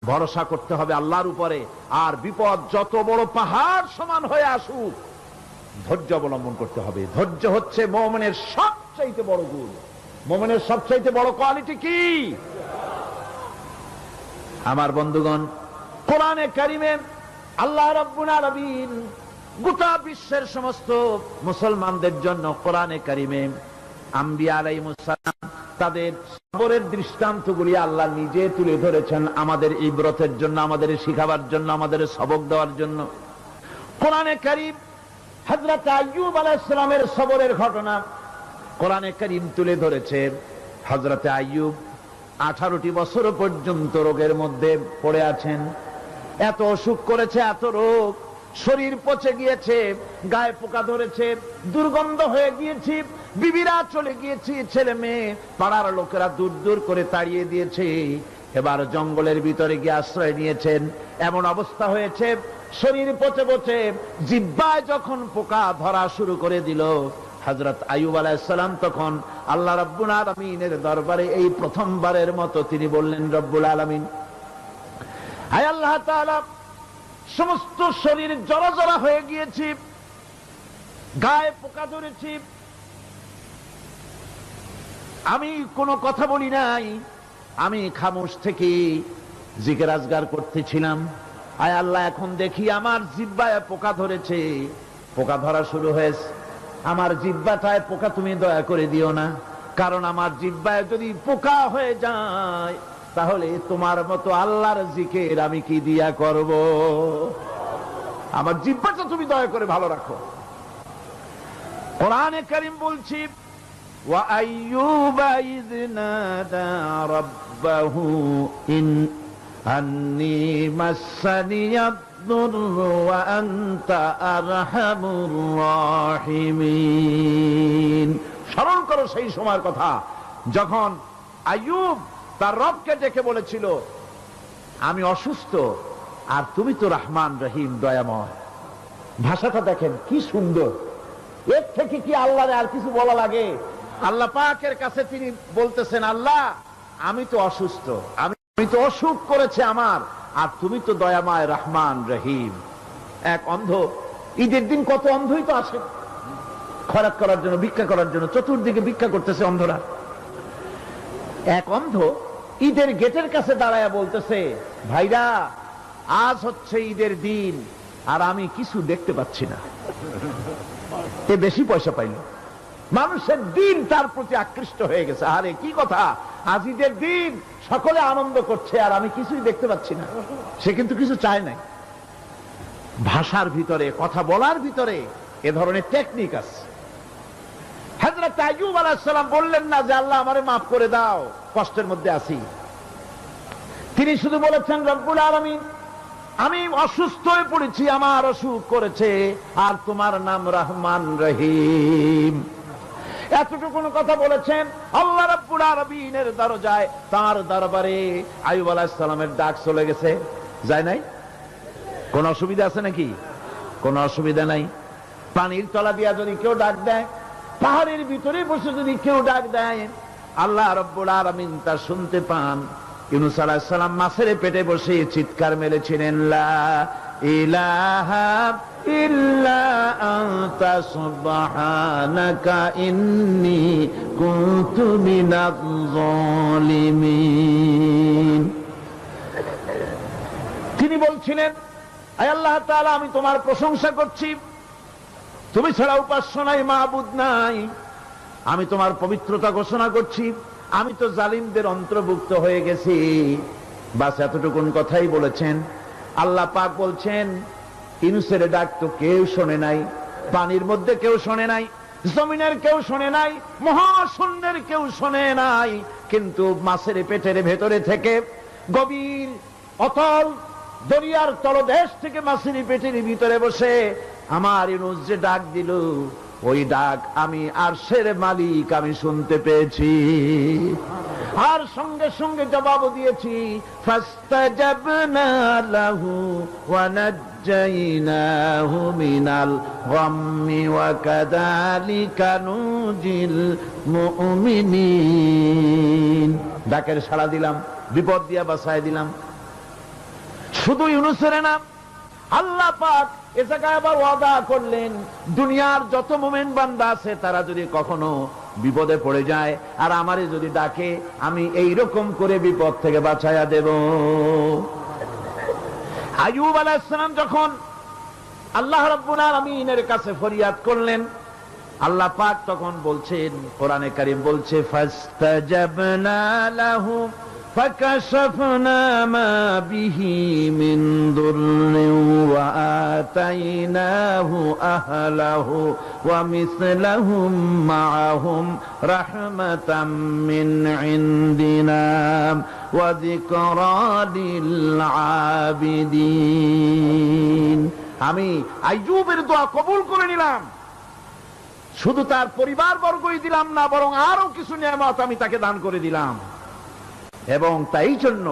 ভরসা করতে হবে আল্লাহর উপরে। আর বিপদ যত বড় পাহাড় সমান হয়ে আসুক, ধৈর্য অবলম্বন করতে হবে। ধৈর্য হচ্ছে মুমিনের সবচাইতে বড় গুণ। মুমিনের সবচাইতে বড় কোয়ালিটি কি? আমার বন্ধুগণ, কোরআনে কারিমে আল্লাহ রাব্বুল আলামিন গোটা বিশ্বের সমস্ত মুসলমানদের জন্য কোরআনে কারিমে আম্বিয়া আলাইহিস সালাম তাদের সবরের দৃষ্টান্তগুলি আল্লাহ নিজে তুলে ধরেছেন আমাদের ইবরতের জন্য, আমাদের শিখাবার জন্য, আমাদের সবক দেওয়ার জন্য। কোরআনে কারিম হযরত আইয়ুব আলাইহিস সালামের সবরের ঘটনা কোরআনে কারিম তুলে ধরেছে। হযরত আইয়ুব 18টি বছর পর্যন্ত রোগের মধ্যে পড়ে আছেন। এত অসুখ করেছে, এত রোগ, শরীর পচে গিয়েছে, গায়ে পোকা ধরেছে, দুর্গন্ধ হয়ে গিয়েছে, বিবিরা চলে গিয়েছে, ছেলে মেয়ে পাড়ার লোকেরা দূর দূর করে তাড়িয়ে দিয়েছে। এবার জঙ্গলের ভিতরে গিয়ে আশ্রয় নিয়েছেন। এমন অবস্থা হয়েছে, শরীর পচে পচে জিহ্বায় যখন পোকা ধরা শুরু করে দিল, হযরত আইয়ুব আলাইহিস সালাম তখন আল্লাহ রাব্বুল আলামিনের দরবারে এই প্রথমবারের মতো তিনি বললেন, রব্বুল আলামিন, হায় আল্লাহ তাআলা, সমস্ত শরীর জড়া জড়া হয়ে গিয়েছে, গায়ে পোকা ধরেছে, আমি কোনো কথা বলি নাই, আমি খামোশ থেকে জিকির আজগার করতেছিলাম। আয় আল্লাহ, এখন দেখি আমার জিহ্বায় পোকা ধরেছে, পোকা ধরা শুরু হয়েছে। আমার জিহ্বাটায় পোকা তুমি দয়া করে দিও না, কারণ আমার জিহ্বায় যদি পোকা হয়ে যায় তাহলে তোমার মতো আল্লাহর জিকির আমি কি দিয়া করব? আমার জিহ্বাটা তুমি দয়া করে ভালো রাখো। কোরআনে কারীম বলছি, ওয়া আইয়ুবা ইয নাদা রাব্বাহু আন্নী মাসসানিয়াদ দুররু ওয়া আনতা আরহামুর রাহিমিন। স্মরণ করো সেই সময়ের কথা যখন আইয়ুব তার রবকে ডেকে বলেছিল, আমি অসুস্থ আর তুমি তো রহমান রহিম, দয়াময়। ভাষাটা দেখেন কি সুন্দর। এর থেকে কি আল্লাহর আর কিছু বলা লাগে? আল্লাহ পাকের কাছে তিনি বলতেছেন, আল্লাহ আমি তো অসুস্থ, আমি তো অসুখ করেছে আমার, আর তুমি তো দয়াময় রহমান রহিম। এক অন্ধ, ঈদের দিন কত অন্ধই তো আসে খয়রাত করার জন্য, ভিক্ষা করার জন্য, চতুর্দিকে ভিক্ষা করতেছে অন্ধরা। এক অন্ধ ঈদের গেটের কাছে দাঁড়ায় বলতেছে, ভাইরা আজ হচ্ছে ঈদের দিন আর আমি কিছু দেখতে পাচ্ছি না। এ বেশি পয়সা পাইল, মানুষের দিন তার প্রতি আকৃষ্ট হয়ে গেছে। আরে কি কথা, আজ ঈদের দিন, সকলে আনন্দ করছে আর আমি কিছুই দেখতে পাচ্ছি না। সে কিন্তু কিছু চায় নাই। ভাষার ভিতরে, কথা বলার ভিতরে এ ধরনের টেকনিক আছে। হযরত আইয়ুব আলাইহিস সালাম বললেন না যে আল্লাহ আমারে মাফ করে দাও, কষ্টের মধ্যে আছি। তিনি শুধু বলেছেন, রব্বুল আলামিন, আমি অসুস্থ হয়ে পড়েছি, আমার অসুখ করেছে, আর তোমার নাম রহমান রহিম। এতটুকু কথা বলেছেন। আল্লাহ রাব্বুল আলামিনের দরজায়, তার দরবারে আইয়ুব আলাইহিস সালামের ডাক চলে গেছে। যায় নাই? কোন অসুবিধা আছে নাকি? কোন অসুবিধা নাই। পানির তলা দিয়া যদি কেউ ডাক দেয়, পাহাড়ের ভিতরে বসে যদি কেউ ডাক দেয়, আল্লাহ রাব্বুল আলামিন তা শুনতে পান। ইউনূস আলাইহিস সালাম মাছের পেটে বসে চিৎকার মেরেছিলেন, লা ইলাহা ইল্লা আনতা সুবহানাকা ইন্নী কুনতু মিনাজ জালিমিন। তিনি বলছিলেন, আয় আল্লাহ তাআলা, আমি তোমার প্রশংসা করছি, তুমি ছাড়া উপাস্য নাই, মাবুদ নাই। আমি তোমার পবিত্রতা ঘোষণা করছি, আমি তো জালিমদের অন্তর্ভুক্ত হয়ে গেছি। বাস এতটুকুন কথাই বলেছেন। আল্লাহ পাক বলছেন, ইউনূসের ডাক তো কেউ শোনে নাই, পানির মধ্যে কেউ শোনে নাই, জমিনের কেউ শোনে নাই, মহাশূন্যের কেউ শোনে নাই, কিন্তু মাছের পেটের ভেতরে থেকে, গভীর অতল দরিয়ার তলদেশ থেকে মাছের পেটের ভিতরে বসে আমার ইউনূস যে ডাক দিল, ওই ডাক আমি আরশের মালিক আমি শুনতে পেয়েছি, আর সঙ্গে সঙ্গে জবাব দিয়েছি। ফাস্তাজাবনা লাহু ওয়া নাজ্জাইনাহু মিনাল গাম্মি ওয়া কাযালিকা নুজিল মুমিনিন। ডাকের সাড়া দিলাম, বিপদ দিয়া বাঁচায় দিলাম। শুধু ইউনূসের না, আল্লাহ পাক এ জায়গায় আবার ওয়াদা করলেন, দুনিয়ার যত মুমিন বান্দা আছে তারা যদি কখনো বিপদে পড়ে যায় আর আমারে যদি ডাকে, আমি এই রকম করে বিপদ থেকে বাঁচায়া দেব। আইয়ুব আলাইহিস সালাম যখন আল্লাহ রাব্বুল আলামিনের কাছে ফরিয়াদ করলেন, আল্লাহ পাক তখন বলছেন, কোরআনে কারীম বলছে, ফাস্তাজাবনা লাহু ফাকাশাফনা মা বিহি মিন দুররিন ওয়া আতাইনাহু আহলাহু ওয়া মিসলাহুম মাআহুম রাহমাতাম মিন ইনদিনা ওয়া যিকরা লিল আবিদিন। আমি আইয়ুবের দোয়া কবুল করে নিলাম, শুধু তার পরিবার বর্গই দিলাম না, বরং আরো কিছু নিয়ামত আমি তাকে দান করে দিলাম। এবং তাই জন্য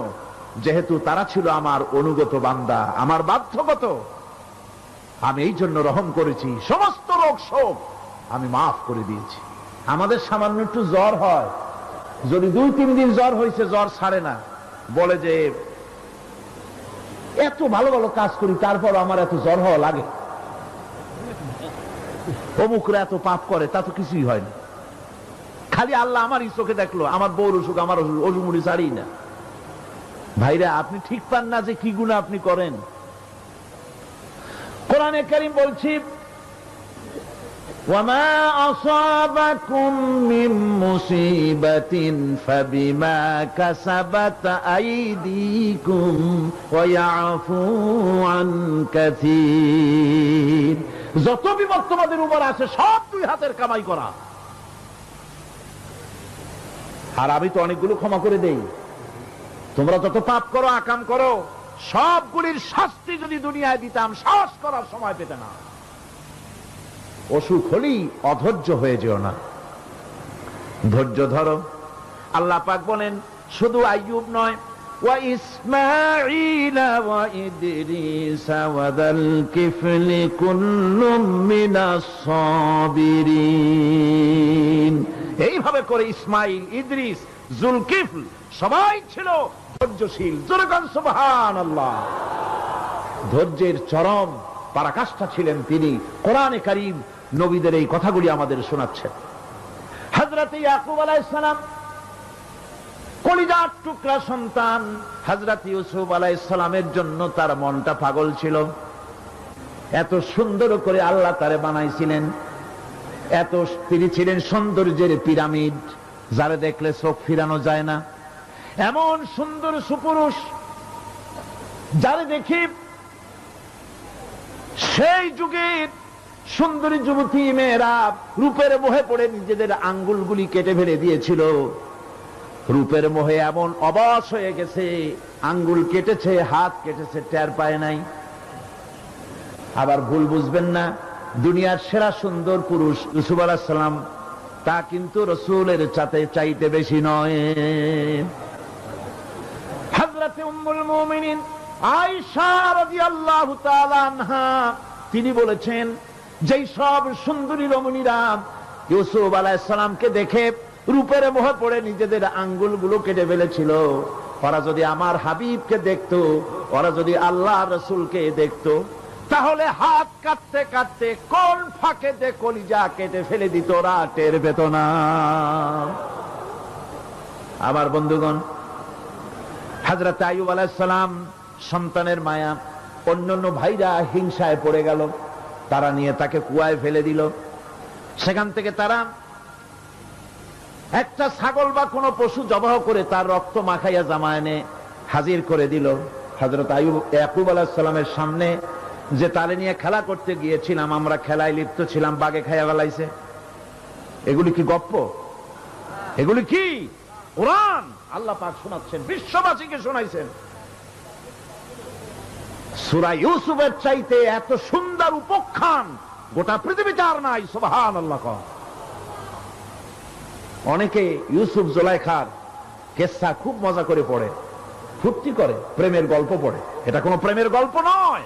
যেহেতু তারা ছিল আমার অনুগত বান্দা, আমার বাধ্যগত, আমি এই জন্য রহম করেছি, সমস্ত রোগ শোক আমি মাফ করে দিয়েছি। আমাদের সামান্য একটু জ্বর হয়, যদি 2-3 দিন জ্বর হয়েছে, জ্বর ছাড়ে না, বলে যে এত ভালো ভালো কাজ করি তারপর আমার এত জ্বর হওয়া লাগে, অমুকরা এত পাপ করে, তা তো কিছুই হয়নি, খালি আল্লাহ আমার চোখে দেখলো, আমার বউর অসুখ, আমার অসুমুড়ি ছাড়ি না। ভাইরা, আপনি ঠিক পান না যে কি গুনাহ আপনি করেন। কোরআনে কারীম বলছি, ওয়ামা আসাবাকুম মিন মুসিবাতিন ফাবিমা কাসাবাত আইদিকুম ওয়া ইয়াফু আন কাসীর। যত বিপদ তোমাদের উপর আছে সব দুই হাতের কামাই করা, আর আমি তো অনেকগুলো ক্ষমা করে দেই। তোমরা যত পাপ করো, আকাম করো, সবগুলির শাস্তি যদি দুনিয়ায় দিতাম, সাহস করার সময় পেতে না। অসুখ হলেই অধৈর্য হয়ে যেও না, ধৈর্য ধরো। আল্লাহ পাক বলেন, শুধু আইয়ুব নয়, ওয়া ইসমাঈল ওয়া ইদরিস ওয়া যাল কিফলি কুল্লুম মিনাস সাবিরিন। এইভাবে করে ইসমাইল, ইদ্রিস, জুলকিফল সবাই ছিল ধৈর্যশীল। জোরে বলেন সুবহানাল্লাহ। ধৈর্যের চরম পরাকাষ্ঠা ছিলেন তিনি। কোরআনে কারীম নবীদের এই কথাগুলি আমাদের শোনাচ্ছেন। হযরত ইয়াকুব আলাইহিস সালাম, কলিজার টুকরা সন্তান হযরত ইউসুফ আলাইহিস সালামের জন্য তার মনটা পাগল ছিল। এত সুন্দর করে আল্লাহ তারে বানাইছিলেন, এত তিনি ছিলেন সৌন্দর্যের পিরামিড, যারে দেখলে চোখ ফিরানো যায় না, এমন সুন্দর সুপুরুষ, যারে দেখি সেই যুগের সুন্দরী যুবতী মেয়েরা রূপের মোহে পড়ে নিজেদের আঙ্গুলগুলি কেটে ফেলে দিয়েছিল। রূপের মোহে এমন অবশ হয়ে গেছে, আঙ্গুল কেটেছে, হাত কেটেছে, টের পায় নাই। আবার ভুল বুঝবেন না, দুনিয়ার সেরা সুন্দর পুরুষ ইউসুফ আলাইহিস সালাম, তা কিন্তু রাসূলের চাইতে বেশি নয়। হযরত উম্মুল মুমিনিন আয়েশা রাদিয়াল্লাহু তাআলা আনহা তিনি বলেছেন, যেই সব সুন্দরী রমণীরা ইউসুফ আলাইহিস সালামকে দেখে রূপের মোহে পড়ে নিজেদের আঙ্গুলগুলো কেটে ফেলেছিল, ওরা যদি আমার হাবিবকে দেখতো, ওরা যদি আল্লাহ রাসূলকে দেখতো, তাহলে হাত কাটতে কাটতে কোন ফাঁকে যে কলিজা কেটে ফেলে দিত, ওরা টের পেত না। আমার বন্ধুগণ, হযরত আইয়ুব আলাইহিস সালাম সন্তানের মায়া, অন্যান্য ভাইরা হিংসায় পড়ে গেল, তারা নিয়ে তাকে কুয়ায় ফেলে দিল। সেখান থেকে তারা একটা ছাগল বা কোনো পশু জবাহ করে তার রক্ত মাখাইয়া জামায়ানে হাজির করে দিল। হযরত ইয়াকুব আলাইহিস সালামের সামনে যে তারে নিয়ে খেলা করতে গিয়েছিলাম, আমরা খেলায় লিপ্ত ছিলাম, বাগে খাইয়া ফেলাইছে। এগুলি কি গপ্প? এগুলি কি কোরআন? আল্লাহ পাক শোনাচ্ছেন, বিশ্ববাসীকে শোনাইছেন। সূরা ইউসুফের চাইতে এত সুন্দর উপাখ্যান গোটা পৃথিবীতে আর নাই। সুবহানাল্লাহ। অনেকে ইউসুফ জুলাইখার কিসসা খুব মজা করে পড়ে, ফুর্তি করে, প্রেমের গল্প পড়ে। এটা কোনো প্রেমের গল্প নয়।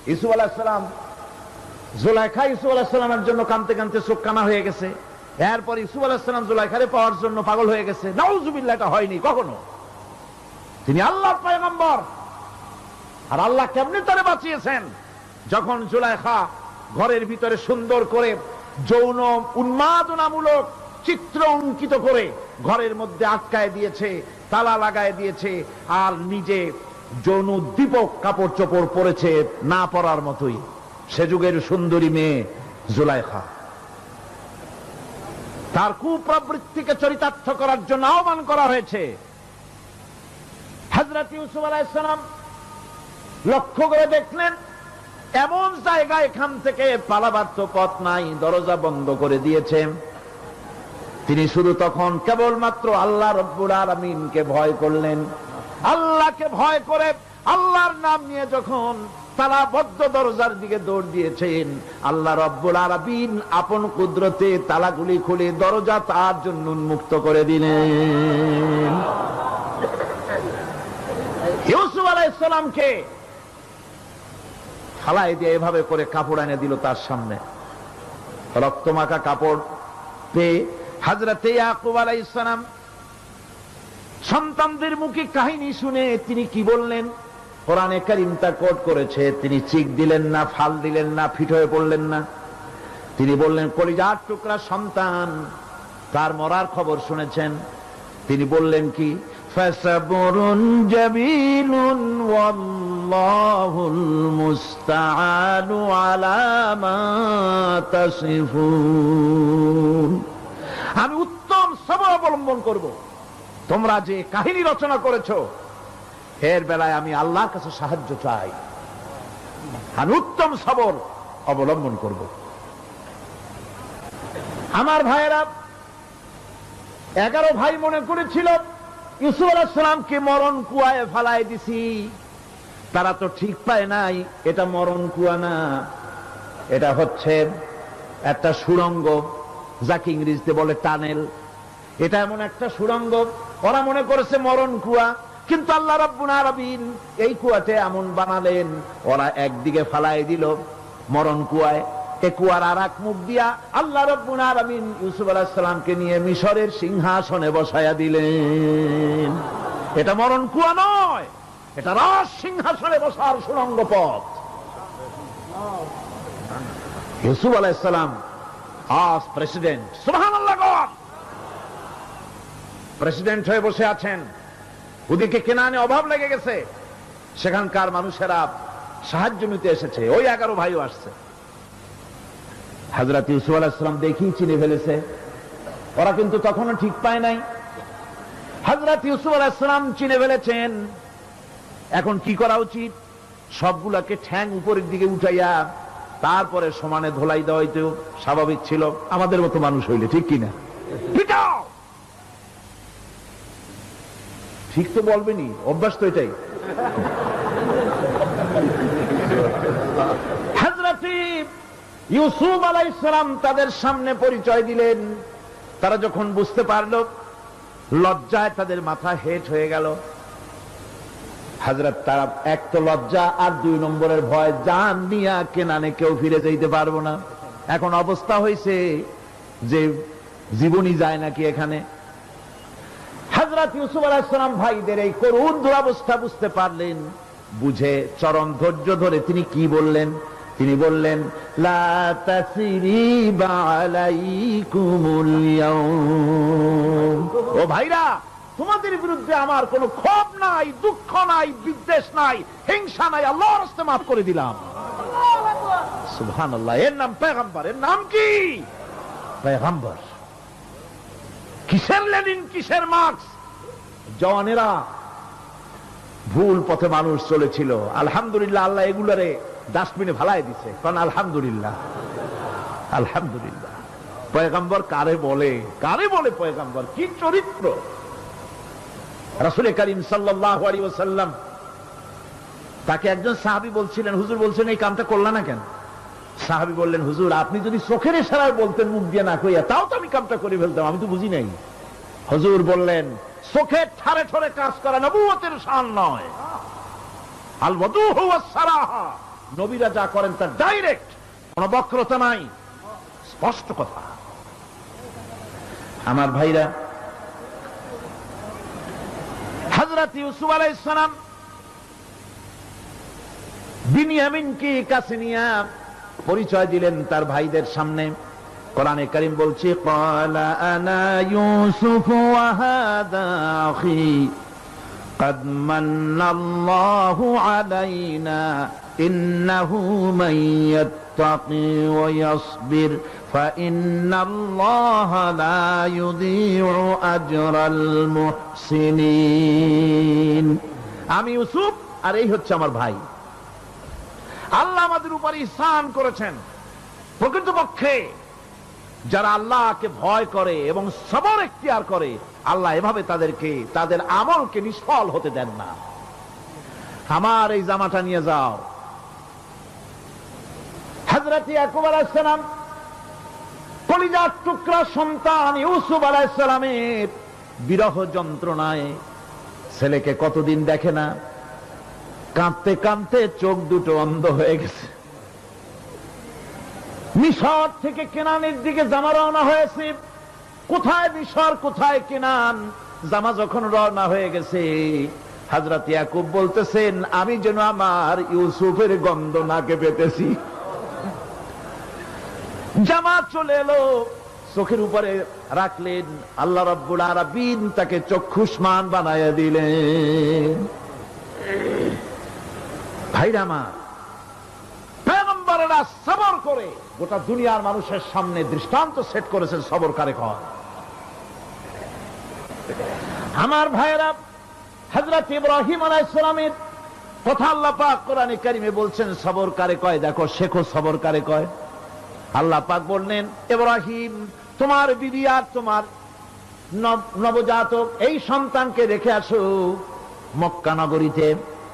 ইউসুফ আলাইহিস সালাম, জুলাইখা ইউসুফ আলাইহিস সালামের জন্য কাঁদতে কাঁদতে চোখ কানা হয়ে গেছে। এরপর ইউসুফ আলাইহিস সালাম জুলাইখারে পাওয়ার জন্য পাগল হয়ে গেছে। নাউজুবিল্লাহ, এটা হয়নি কখনো। তিনি আল্লাহর পয়গম্বর, আর আল্লাহ কেমনে তারে বাঁচিয়েছেন? যখন জুলাইখা ঘরের ভিতরে সুন্দর করে যৌন উন্মাদনামূলক চিত্র অঙ্কিত করে ঘরের মধ্যে আটকায় দিয়েছে, তালা লাগায় দিয়েছে, আর নিজে যৌন উদ্দীপক কাপড় চোপড় পরেছে না পরার মতোই। সে যুগের সুন্দরী মেয়ে জুলাইখা। তার কুপ্রবৃত্তিকে চরিতার্থ করার জন্য আহ্বান করা হয়েছে। হযরত ইউসুফ আলাইহিস সালাম লক্ষ্য করে দেখলেন এমন জায়গা, এখান থেকে পালাবার তো পথ নাই, দরজা বন্ধ করে দিয়েছে। তিনি শুধু তখন কেবলমাত্র আল্লাহ রব্বুল আলামিনকে ভয় করলেন। আল্লাহকে ভয় করে আল্লাহর নাম নিয়ে যখন তালাবদ্ধ দরজার দিকে দৌড় দিয়েছেন, আল্লাহ রব্বুল আলামিন আপন কুদরতে তালাগুলি খুলে দরজা তার জন্য উন্মুক্ত করে দিলেন। ইউসুফ আলাইহিস সালামকে ফালাই দিয়ে এভাবে করে কাপড় এনে দিল তার সামনে। রক্তমাখা কাপড় পেয়ে হযরত ইয়াকুব আলাইহিস সালাম সন্তানদের মুখে কাহিনী শুনে তিনি কি বললেন? কোরআনে কারীম তা কোট করেছে। তিনি চিক দিলেন না, ফাল দিলেন না, ফিট হয়ে পড়লেন না। তিনি বললেন, কলিজার টুকরা সন্তান তার মরার খবর শুনেছেন। তিনি বললেন কি? ফাসাবরুন জামিলুন ওয়াল্লাহুল মুস্তাআনু আলা মা তাসিফুন। আমি উত্তম সবর অবলম্বন করব। তোমরা যে কাহিনী রচনা করেছো এর বেলায় আমি আল্লাহর কাছে সাহায্য চাই। আমি উত্তম সবর অবলম্বন করব। আমার ভাইয়েরা, 11 ভাই মনে করেছিল ইউসুফ আলাইহিস সালামকে মরণ কুয়ায় ফালায় দিছি। তারা তো ঠিক পায় নাই এটা মরণ কুয়া না, এটা হচ্ছে একটা সুড়ঙ্গ, যাকে ইংরেজিতে বলে টানেল। এটা এমন একটা সুড়ঙ্গ, ওরা মনে করেছে মরণ কুয়া। কিন্তু আল্লাহ রাব্বুল আলামিন এই কুয়াতে এমন বানালেন, ওরা একদিকে ফালায় দিল মরণ কুয়ায়, এ কুয়ার আর এক মুখ দিয়া আল্লাহ রাব্বুল আলামিন ইউসুফ আলাইহিস সালামকে নিয়ে মিশরের সিংহাসনে বসায়া দিলেন। এটা মরণ কুয়া নয়, এটা রাজ সিংহাসনে বসার সুড়ঙ্গ পথ। ইউসুফ আলাইহিস সালাম আজ প্রেসিডেন্ট, সুবহানাল্লাহ, প্রেসিডেন্ট হয়ে বসে আছেন। ওদিকে কেনানে অভাব লেগে গেছে, সেখানকার মানুষেরা সাহায্য নিতে এসেছে। ওই 11 ভাইও আসছে। হযরত ইউসুফ আলাইহিস সালাম দেখেই চিনে ফেলেছে। ওরা কিন্তু তখনও ঠিক পায় নাই। হযরত ইউসুফ আলাইহিস সালাম চিনে ফেলেছেন। এখন কি করা উচিত? সবগুলাকে ঠ্যাং উপরের দিকে উঠাইয়া তারপরে সমানে ধোলাই দেওয়াই তো স্বাভাবিক ছিল, আমাদের মতো মানুষ হইলে, ঠিক কিনা? পিটাও, ঠিক তো বলবেনি, অভ্যাস তো এটাই। হযরত ইউসুফ আলাইহিস সালাম তাদের সামনে পরিচয় দিলেন। তারা যখন বুঝতে পারল, লজ্জায় তাদের মাথা হেট হয়ে গেল। হযরত, তারা এক তো লজ্জা, আর 2 নম্বরের ভয়, জান নিয়া কেনানে কেউ ফিরে যাইতে পারবো না। এখন অবস্থা হয়েছে যে জীবনই যায় নাকি এখানে। হযরত ইউসুফ আলাইহিস সালাম ভাইদের এই করুণ দুরবস্থা বুঝতে পারলেন। বুঝে চরম ধৈর্য ধরে তিনি কি বললেন? তিনি বললেন, লা তাসরিবা আলাইকুমুল ইয়াউম। ও ভাইরা, তোমাদের বিরুদ্ধে আমার কোনো ক্ষোভ নাই, দুঃখ নাই, বিদ্বেষ নাই, হিংসা নাই, আল্লাহর রাস্তায় মাফ করে দিলাম। সুবহানাল্লাহ। এর নাম পয়গম্বর। এর নাম কি? পয়গম্বর। কিসের লেনিন, কিসের মার্কস? জওয়ানেরা, ভুল পথে মানুষ চলেছিল। আলহামদুলিল্লাহ, আল্লাহ এগুলারে ডাস্টবিনে ফালাই দিছে। কারণ আলহামদুলিল্লাহ, আলহামদুলিল্লাহ। পয়গম্বর কারে বলে? কারে বলে পয়গম্বর? কি চরিত্র! রাসূল করিম সাল্লাল্লাহু আলাইহি ওয়াসাল্লাম, তাকে একজন সাহাবী বলছিলেন, হুজুর বলছেন এই কামটা করলা না কেন? সাহাবী বললেন, হুজুর আপনি যদি চোখের ইশারায় বলতেন মুখ দিয়ে না কইয়া, তাও তো আমি কামটা করে ফেলতাম, আমি তো বুঝি নাই। হুজুর বললেন, চোখের ঠারে ঠারে কাজ করা নবুয়তের শান নয়। আল ওয়াদুহু ওয়াস সারাহা, নবীরা যা করেন তা ডাইরেক্ট, কোনো বক্রতা নাই, স্পষ্ট কথা। আমার ভাইরা, হযরত ইউসুফ আলাইহিস সালাম বিনিয়ামিনকে কাছে নিয়ে পরিচয় দিলেন তার ভাইদের সামনে। কোরআনে কারীম বলছে, ক্বালা আনা ইউসুফ ওয়া হাদা আখি قد من الله علينا إنه من يتقي ويصبر فإن الله لا يضيع أجر المحسنين। আমি ইউসুফ আর এই হচ্ছে আমার ভাই। আল্লাহ আমাদের উপর ইহসান করেছেন। প্রকৃতপক্ষে যারা আল্লাহকে ভয় করে এবং সবর এখতিয়ার করে, আল্লাহ এভাবে তাদেরকে তাদের আমলকে নিষ্ফল হতে দেন না। আমার এই জামাটা নিয়ে যাও। হযরত ইয়াকুব আলাইহিস সালাম কলিজার টুকরা সন্তান ইউসুফ আলাইহিস সালামের বিরহ যন্ত্রণায় ছেলেকে কতদিন দেখে না, কাঁদতে কাঁদতে চোখ দুটো অন্ধ হয়ে গেছে। মিশর থেকে কেনানের দিকে জামা রওনা হয়েছে। কোথায় মিশর, কোথায় কেনান? জামা যখন রওনা হয়ে গেছে, হযরত ইয়াকুব বলতেছেন, আমি যেন আমার ইউসুফের গন্ধ নাকে পেতেছি। জামা চলে এলো, চোখের উপরে রাখলেন, আল্লাহ রাব্বুল আলামিন তাকে চক্ষুষ্মান বানায়া দিলেন। ভাইরা আমার, পয়গম্বরেরা সবর করে গোটা দুনিয়ার মানুষের সামনে দৃষ্টান্ত সেট করেছেন সবর কারে কয়। আমার ভাইরা, হযরত ইব্রাহিম আলাইহিস সালামের কথা আল্লাহ পাক কোরআনে কারিমে বলছেন সবর কারে কয়। দেখো, শেখো সবর কারে কয়। আল্লাহ পাক বললেন, ইব্রাহিম, তোমার বিবি আর তোমার নবজাতক এই সন্তানকে রেখে আসো মক্কা নগরীতে।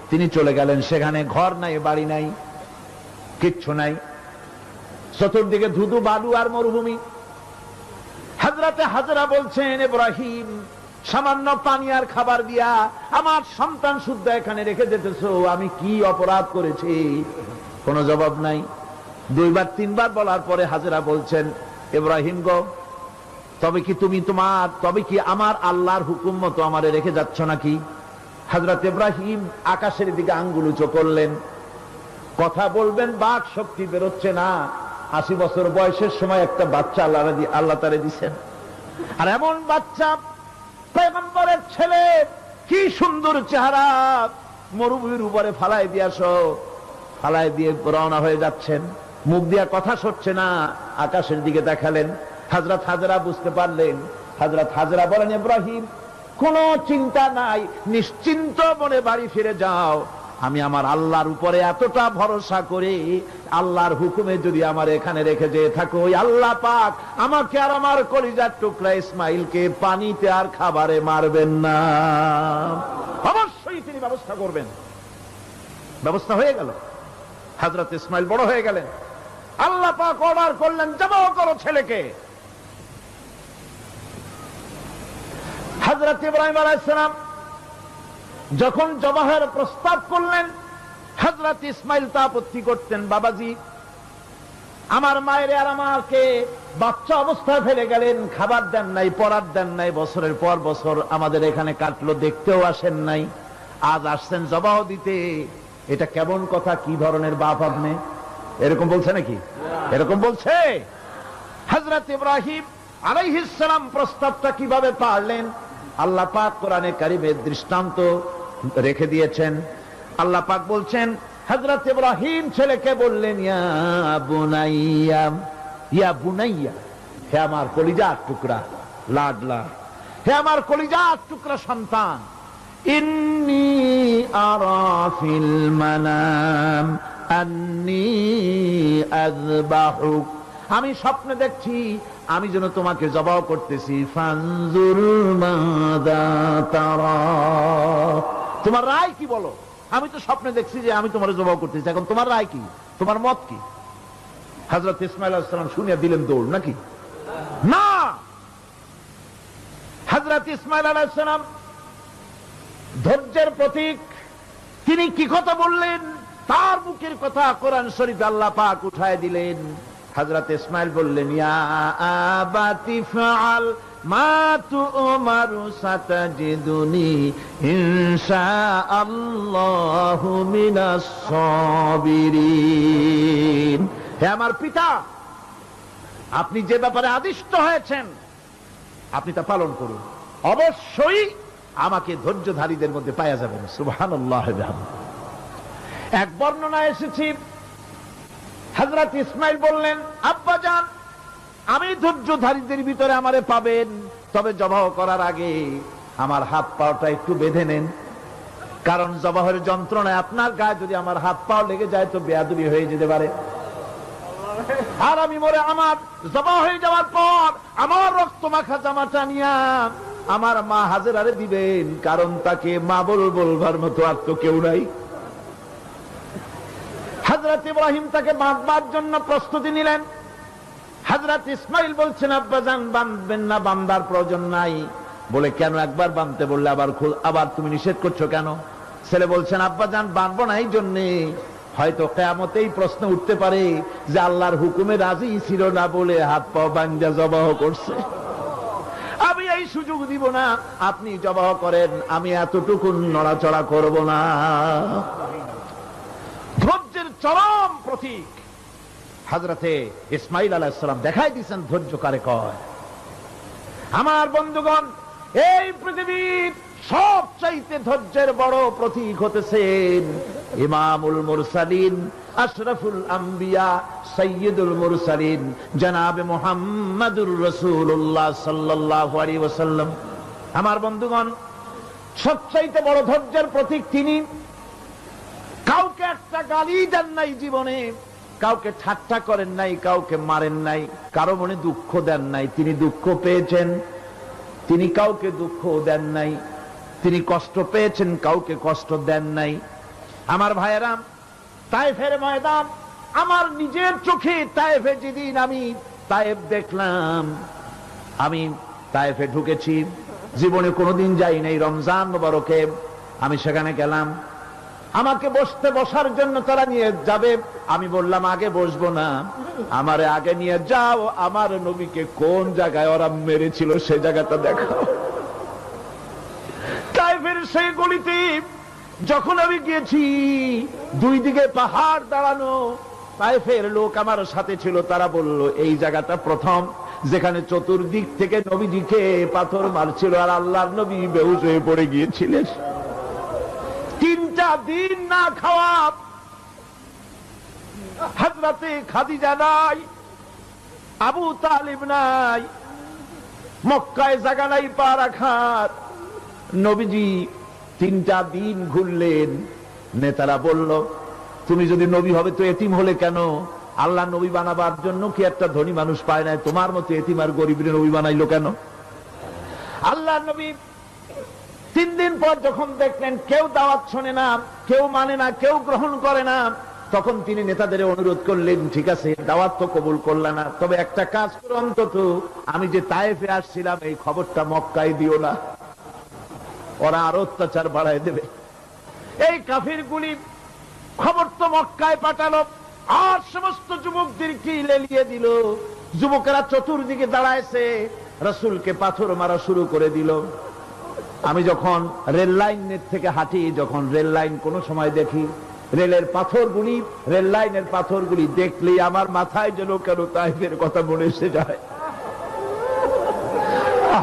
তিনি চলে গেলেন। সেখানে ঘর নাই, বাড়ি নাই, কিচ্ছু নাই, চতুর্দিকে ধুধু বালু আর মরুভূমি। হযরতে হাজরা বলছেন, ইব্রাহিম, সামান্য পানি আর খাবার দিয়া আমার সন্তান শুদ্ধ এখানে রেখে যেতেছো, আমি কি অপরাধ করেছি? কোনো জবাব নাই। দুইবার তিনবার বলার পরে হাজরা বলছেন, ইব্রাহিম গো, তবে কি আমার আল্লাহর হুকুম মতো আমারে রেখে যাচ্ছ নাকি? হযরত ইব্রাহিম আকাশের দিকে আঙ্গুল উঁচু করলেন। কথা বলবেন, বাক শক্তি বেরোচ্ছে না। 80 বছর বয়সের সময় একটা বাচ্চা আল্লাহ তারে দিচ্ছেন। আর এমন বাচ্চা, পয়গম্বরের ছেলে, কি সুন্দর চেহারা, মরুভূমির উপরে ফালাই দিয়াছো। ফালাই দিয়ে রওনা হয়ে যাচ্ছেন, মুখ দিয়া কথা সরছে না, আকাশের দিকে দেখালেন। হযরত হাজরা বুঝতে পারলেন। হযরত হাজরা বলেন, ইব্রাহিম, কোনো চিন্তা নাই, নিশ্চিন্ত মনে বাড়ি ফিরে যাও। আমি আমার আল্লাহর উপরে এতটা ভরসা করি, আল্লাহর হুকুমে যদি আমার এখানে রেখে যেয়ে থাকো, ওই আল্লাহ পাক আমাকে আর আমার কলিজার টুকরা ইসমাইলকে পানিতে আর খাবারে মারবেন না। অবশ্যই তিনি ব্যবস্থা করবেন। ব্যবস্থা হয়ে গেল। হযরত ইসমাইল বড় হয়ে গেলেন। আল্লাহ পাক অর্ডার করলেন, জবাহ করো ছেলেকে। হযরত ইব্রাহিম আলাইহিস সালাম যখন জবাহের প্রস্তাব করলেন, হযরত ইসমাইল তা আপত্তি করতেন, বাবাজি, আমার মায়ের আর আমাকে বাচ্চা অবস্থায় ফেলে গেলেন, খাবার দেন নাই, পরার দেন নাই, বছরের পর বছর আমাদের এখানে কাটলো, দেখতেও আসেন নাই, আজ আসছেন জবাহ দিতে। এটা কেমন কথা? কি ধরনের বাপ আপনি? এরকম বলছে নাকি? এরকম বলছে? হযরত ইব্রাহিম আলাইহিস সালাম প্রস্তাবটা কিভাবে পারলেন? আল্লাহ পাক কোরআনে কারিমে দৃষ্টান্ত রেখে দিয়েছেন। আল্লাহ পাক বলছেন, হযরত ইব্রাহিম ছেলেকে বললেন, ইয়া বুনাইয়া, ইয়া বুনাইয়া, হে আমার কলিজার টুকরা লাডলা, হে আমার কলিজার টুকরা সন্তান, ইন্নী আরা ফিল মানাম আন্নী আযবাহুক, আমি স্বপ্নে দেখছি আমি যেন তোমাকে জবাহ করতেছি। ফানজুর মাযা তারা, তোমার রায় কি বলো? আমি তো স্বপ্নে দেখছি যে আমি তোমার জবাহ করতেছি, এখন তোমার রায় কি, তোমার মত কি? হযরত ইসমাঈল আলাইহিস সালাম শুনিয়া দিলেন দৌড়, নাকি না? হযরত ইসমাঈল আলাইহিস সালাম ধৈর্যের প্রতীক। তিনি কি কথা বললেন? তার মুখের কথা কোরআন শরীফে আল্লাহ পাক উঠায় দিলেন। হযরত ইসমাঈল বললেন, ইয়া আবাতি ফাআল মা তু'মারু সাতাজিদুনি ইনশাআল্লাহু মিনাস সাবিরিন। হে আমার পিতা, আপনি যে ব্যাপারে আদিষ্ট হয়েছেন আপনি তা পালন করুন, অবশ্যই আমাকে ধৈর্যধারীদের মধ্যে পাওয়া যাবেন। সুবহানাল্লাহ। এক বর্ণনা এসেছে হযরত ইসমাঈল বললেন, আব্বাজান আমি ধৈর্যধারীদের ভিতরে আমারে পাবেন, তবে জবাহ করার আগে আমার হাত পাটা একটু বেঁধে নেন, কারণ জবাহের যন্ত্রণায় আপনার গায়ে যদি আমার হাত পাও লেগে যায় তো বেয়াদবি হয়ে যেতে পারে। আর আমি মরে আমার জবাহ হয়ে যাওয়ার পর আমার রক্ত মাখা জামাটা নিয়া আমার মা হাজেরারে দিবেন, কারণ তাকে মা বলবার মতো আর তো কেউ নাই। হযরত ইব্রাহিম তাকে বাঁধবার জন্য প্রস্তুতি নিলেন। হযরত ইসমাঈল বলছেন, আব্বাজান বাঁধবেন না, বাঁধার প্রয়োজন নাই। বলে কেন? একবার বাঁধতে বললে আবার তুমি নিষেধ করছো কেন? ছেলে বলছেন, আব্বাজান বাঁধবো না এই জন্যে, হয়তো কিয়ামতেই প্রশ্ন উঠতে পারে যে আল্লাহর হুকুমে রাজি ছিল না বলে হাত পা বাঁধা জবাহ করছে। আমি এই সুযোগ দিব না, আপনি জবাহ করেন, আমি এতটুকু নড়াচড়া করব না। ধৈর্যের চরম প্রতীক হযরতে ইসমাঈল আলাইহিস সালাম দেখাই দিয়েছেন ধৈর্য কারে কয়। আমার বন্ধুগণ, এই পৃথিবীর সবচাইতে ধৈর্যের বড় প্রতীক হতেছেন ইমামুল মুরসালিন, আশরাফুল আম্বিয়া, সাইয়্যিদুল মুরসালিন জনাবে মুহাম্মাদুর রাসূলুল্লাহ সাল্লাল্লাহু আলাইহি ওয়াসাল্লাম। আমার বন্ধুগণ, সবচাইতে বড় ধৈর্যের প্রতীক তিনি। কাউকে একটা গালি দেন নাই জীবনে, কাউকে ঠাট্টা করেন নাই, কাউকে মারেন নাই, কারো মনে দুঃখ দেন নাই। তিনি দুঃখ পেয়েছেন, তিনি কাউকে দুঃখ দেন নাই। তিনি কষ্ট পেয়েছেন, কাউকে কষ্ট দেন নাই। আমার ভাইয়েরা, তায়েফের ময়দান, আমার নিজের চোখে তায়েফে যেদিন আমি তায়েফ দেখলাম, আমি তায়েফে ঢুকেছি, জীবনে কোনোদিন যাই নাই। রমজান মুবারকে আমি সেখানে গেলাম, আমাকে বসার জন্য তারা নিয়ে যাবে। আমি বললাম আগে বসবো না, আমারে আগে নিয়ে যাও, আমার নবীকে কোন জায়গায় ওরা মেরেছিল সে জায়গাটা দেখাও। তায়েফের সেই গলিতে যখন আমি গিয়েছি, দুই দিকে পাহাড় দাঁড়ানো, তায়েফের লোক আমার সাথে ছিল, তারা বলল এই জায়গাটা প্রথম যেখানে চতুর্দিক থেকে নবীজিকে পাথর মারছিল আর আল্লাহর নবী বেহুশ হয়ে পড়ে গিয়েছিলেন। 3টা দিন না খাওয়া, হযরতে খাদিজা নাই, আবু তালিব নাই, মক্কায় জায়গা নাই পা রাখার। নবীজি 3টা দিন ঘুরলেন। নেতারা বলল, তুমি যদি নবী হবে তো এতিম হলে কেন? আল্লাহ নবী বানাবার জন্য কি একটা ধনী মানুষ পায় নাই? তোমার মতো এতিম আর গরিবের নবী বানাইলো কেন? আল্লাহ নবী 3 দিন পর যখন দেখলেন কেউ দাওয়াত শোনে না, কেউ মানে না, কেউ গ্রহণ করে না, তখন তিনি নেতাদের অনুরোধ করলেন, ঠিক আছে দাওয়াত তো কবুল করলে না, তবে একটা কাজ করো, অন্তত আমি যে তায়েফে আসছিলাম এই খবরটা মক্কায় দিও না, ওরা আরো অত্যাচার বাড়ায় দেবে। এই কাফিরগুলি খবর তো মক্কায় পাঠালো, আর সমস্ত যুবকদেরকে লেলিয়ে দিল। যুবকেরা চতুর্দিকে দাঁড়াইছে, রাসূলকে পাথর মারা শুরু করে দিল। আমি যখন রেল লাইনের থেকে হাঁটি, যখন রেল লাইন কোনো সময় দেখি, রেলের পাথরগুলি, রেল লাইনের পাথরগুলি দেখলেই আমার মাথায় যেন কেন তায়েফের কথা মনে এসে যায়।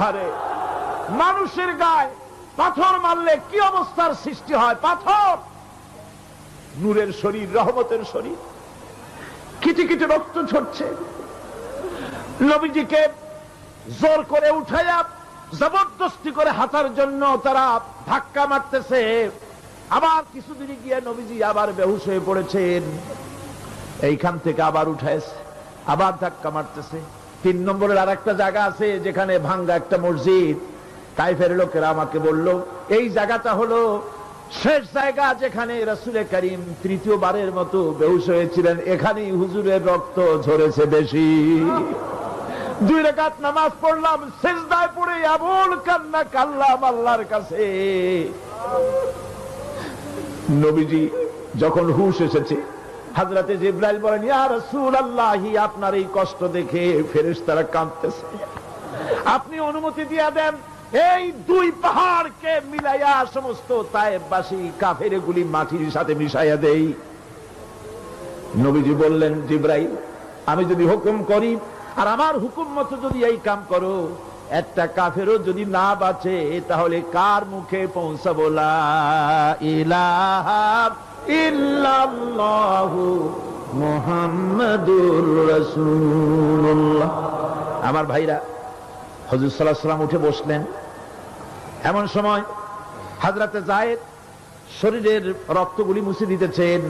আরে মানুষের গায়ে পাথর মারলে কি অবস্থার সৃষ্টি হয়? পাথর নূরের শরীর, রহমতের শরীর, কিটি কিটি রক্ত ঝরছে। নবীজিকে জোর করে উঠাইয়া জবরদস্তি করে হাঁটার জন্য তারা ধাক্কা মারতেছে। আবার কিছুদিন গিয়ে নবীজি আবার বেহুশ হয়ে পড়েছেন, এইখান থেকে আবার উঠাইছে, আবার ধাক্কা মারতেছে। 3 নম্বরের আর একটা জায়গা আছে যেখানে ভাঙ্গা একটা মসজিদ। তায়েফের লোকেরা আমাকে বলল এই জায়গাটা হলো শেষ জায়গা যেখানে রাসূল করিম 3য়বারের মতো বেহুশ হয়েছিলেন, এখানেই হুজুরের রক্ত ঝরেছে বেশি। 2 রাকাত নামাজ পড়লাম, সিজদায় পড়ে আবুল কান্না কাল্লাম আল্লাহর কাছে। নবীজি যখন হুশ এসেছে, হযরতে জিবরাইল বলেন, ইয়া রাসূলুল্লাহ, আপনার এই কষ্ট দেখে ফেরেশতারা কাঁদতেছে। আপনি অনুমতি দিয়ে দেন এই দুই পাহাড়কে মিলাইয়া সমস্ত তায়েফবাসী কাফেরগুলি মাটির সাথে মিশাইয়া দেই। নবীজি বললেন, জিবরাইল, আমি যদি হুকুম করি আর আমার হুকুম মতো যদি এই কাম করো, একটা কাফেরও যদি না বাঁচে তাহলে কার মুখে পৌঁছাবো লা ইলাহা ইল্লাল্লাহু মুহাম্মাদুর রাসূলুল্লাহ। আমার ভাইরা, হুজুর সাল্লাল্লাহু আলাইহি ওয়াসাল্লাম উঠে বসলেন। এমন সময় হযরতে যায়েদ শরীরের রক্তগুলি মুছে দিতেছেন।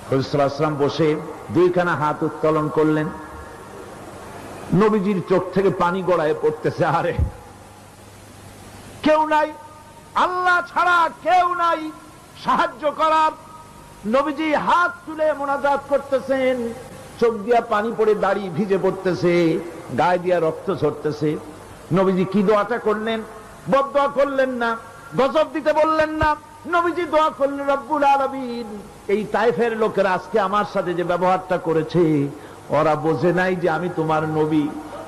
হুজুর সাল্লাল্লাহু আলাইহি ওয়াসাল্লাম বসে দুইখানা হাত উত্তোলন করলেন। নবীজির চোখ থেকে পানি গড়ায় পড়তেছে। আরে কেউ নাই, আল্লাহ ছাড়া কেউ নাই সাহায্য করার। নবীজি হাত তুলে মোনাজাত করতেছেন, চোখ দিয়া পানি পড়ে দাড়ি ভিজে পড়তেছে, গায়ে দিয়া রক্ত ঝরতেছে। নবীজি কি দোয়াটা করলেন? বদদোয়া করলেন না, গজব দিতে বললেন না। নবীজি দোয়া করলেন, রব্বুল আলামিন, এই তায়েফের লোকেরা আজকে আমার সাথে যে ব্যবহারটা করেছে, ওরা বোঝে নাই যে আমি তোমার নবী,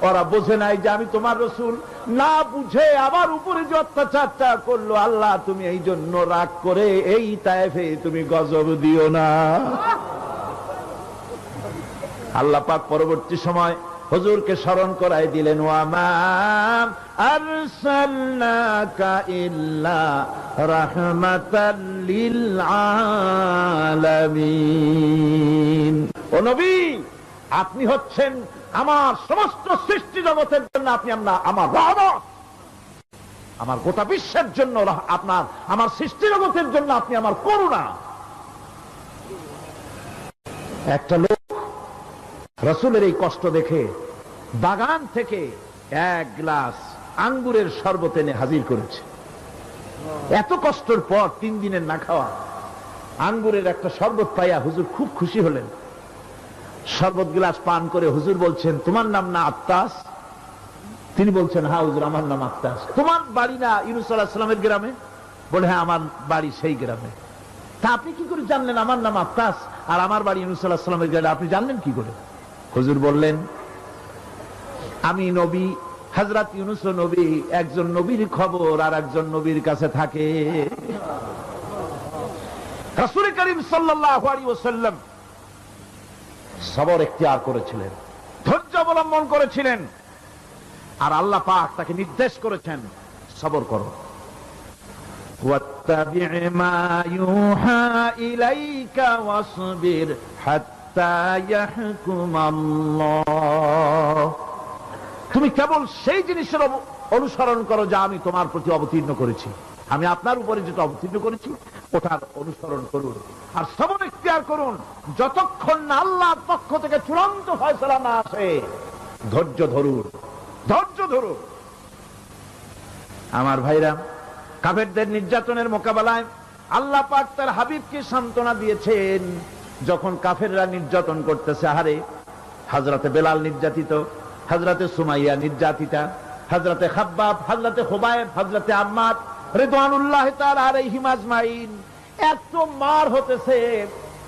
ওরা বোঝে নাই যে আমি তোমার রাসূল, না বুঝে আমার উপরে যে অত্যাচারটা করলো, আল্লাহ তুমি এই জন্য রাগ করে এই তায়েফে তুমি গজব দিও না। আল্লাহ পাক পরবর্তী সময় হুজুরকে স্মরণ করায় দিলেন, ওয়ামা আরসালনাকা ইল্লা রাহমাতাল লিল আলামিন। ও নবী, আপনি হচ্ছেন আমার সমস্ত সৃষ্টি জগতের জন্য আপনি আমার রহমত, আমার গোটা বিশ্বের জন্য আপনার, আমার সৃষ্টি জগতের জন্য আপনি আমার করুণা। একটা লোক রাসূলের এই কষ্ট দেখে বাগান থেকে এক গ্লাস আঙ্গুরের শরবত এনে হাজির করেছে। এত কষ্টের পর 3 দিনের না খাওয়া আঙ্গুরের একটা শরবত পাইয়া হুজুর খুব খুশি হলেন। শরবত গ্লাস পান করে হুজুর বলছেন, তোমার নাম না আত্তাস? তিনি বলছেন, হ্যাঁ হুজুর, আমার নাম আত্তাস। তোমার বাড়ি না ইউনূস আলাইহিস সালামের গ্রামে? বলে, হ্যাঁ আমার বাড়ি সেই গ্রামে। তা আপনি কি করে জানলেন আমার নাম আত্তাস আর আমার বাড়ি ইউনূস আলাইহিস সালামের গ্রামে? আপনি জানলেন কি করে? হুজুর বললেন, আমি নবী, হযরত ইউনূস নবী, একজন নবীর খবর আর একজন নবীর কাছে থাকে। রাসূল করিম সাল্লাল্লাহু আলাইহি ওয়াসাল্লাম সবর ইখতিয়ার করেছিলেন, ধৈর্য অবলম্বন করেছিলেন, আর আল্লাহ পাক তাকে নির্দেশ করেছেন, সবর করো। ওয়াত্তাবি' মা ইউহা ইলাইকা ওয়াসবির হাত্তা ইয়াহকুমাল্লাহ। তুমি কেবল সেই জিনিসের অনুসরণ করো যা আমি তোমার প্রতি অবতীর্ণ করেছি। আমি আপনার উপরে যেটা অবতীর্ণ করেছি ওটার অনুসরণ করুন, আর সবর ইখতিয়ার করুন যতক্ষণ না আল্লাহর পক্ষ থেকে চূড়ান্ত ফয়সালা না আসে। ধৈর্য ধরুন, ধৈর্য ধরুন। আমার ভাইরা, কাফেরদের নির্যাতনের মোকাবেলায় আল্লাহ পাক তার হাবিবকে সান্ত্বনা দিয়েছেন। যখন কাফেররা নির্যাতন করতেছে, আহারে হযরতে বেলাল নির্যাতিত, হযরতে সুমাইয়া নির্যাতিতা, হযরতে খাব্বাব, হযরতে খুবাইব, হযরতে আম্মার রিদওয়ানুল্লাহি তাআলা আলাইহিম আজমাইন, এত মার হতেছে।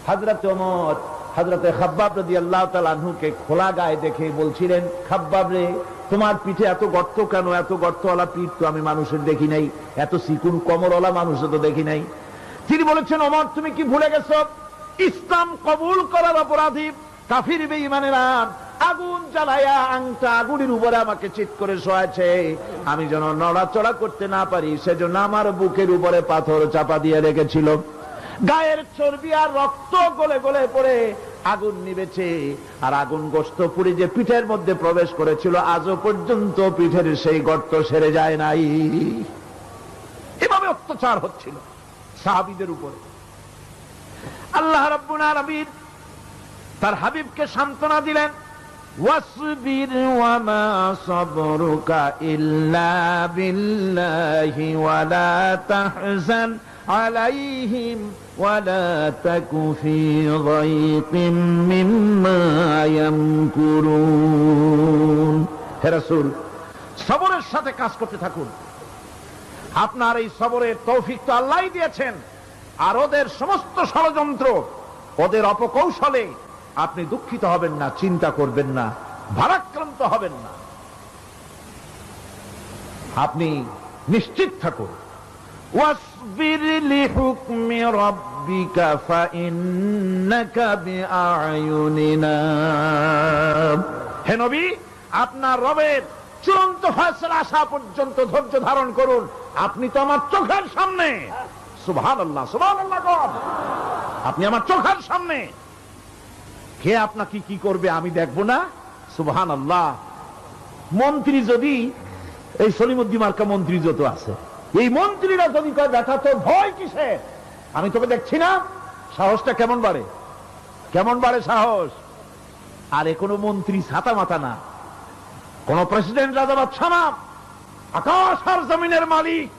হযরত ওমর হযরতে খাব্বাব রাদিয়াল্লাহু তাআলা আনহুকে খোলা গায়ে দেখে বলছিলেন, খাব্বাব রে, তোমার পিঠে এত গর্ত কেন? এত গর্তওয়ালা পিঠ তো আমি মানুষের দেখি নাই, এত চিকুন কোমরওয়ালা মানুষও তো দেখি নাই। তিনি বলেছেন, ওমর তুমি কি ভুলে গেছো? ইসলাম কবুল করার অপরাধী কাফির বেঈমানেরা আগুন জ্বালায়া আংটা আগুনের উপরে আমাকে চিৎ করে শোয়াছে। আমি যেন নড়াচড়া করতে না পারি সেজন্য আমার বুকের উপরে পাথর চাপা দিয়ে রেখেছিল। গায়ের চর্বি আর রক্ত গলে গলে পড়ে আগুন নিবেছে, আর আগুন গোশত পুড়ে যে পিঠের মধ্যে প্রবেশ করেছিল আজও পর্যন্ত পিঠের সেই গর্ত সেরে যায় নাই। এভাবে অত্যাচার হচ্ছিল সাহাবীদের উপরে। আল্লাহ রাব্বুল আলামিন তার হাবিবকে সান্ত্বনা দিলেন, ওয়াসবির ওয়ামা সাবরুকা ইল্লা বিল্লাহি ওয়ালা তাহজান আলাইহিম ওয়ালা তাকু ফি যায়কিম মিম্মা ইয়ামকুরুন। হে রাসূল, সবরের সাথে কাজ করতে থাকুন। আপনার এই সবরের তৌফিক তো আল্লাহই দিয়েছেন, আর ওদের সমস্ত ষড়যন্ত্র, ওদের অপকৌশলে আপনি দুঃখিত হবেন না, চিন্তা করবেন না, ভারাক্রান্ত হবেন না। আপনি নিশ্চিত থাকুন। ওয়াসবির লিহুকমি রাব্বিকা ফাইন্নাকা বিআয়ুনিনা। হে নবী, আপনার রবের চূড়ান্ত ফয়সালা আসা পর্যন্ত ধৈর্য ধারণ করুন। আপনি তো আমার চোখের সামনে। সুবহানাল্লাহ, সুবহানাল্লাহ। আপনি আমার চোখের সামনে। কে আপনাকে কি করবে আমি দেখব না? সুবহানাল্লাহ। মন্ত্রী যদি, এই সলিমুদ্দিন মার্কা মন্ত্রী যত আছে, এই মন্ত্রীরা যদি কয় দেখা তো ভয় কিসে, আমি তোকে দেখছি না, সাহসটা কেমন বাড়ে, কেমন বাড়ে সাহস। আরে কোন মন্ত্রী ছাতা মাথা না, কোন প্রেসিডেন্ট রাজা বাদশা না, আকাশ আর জমিনের মালিক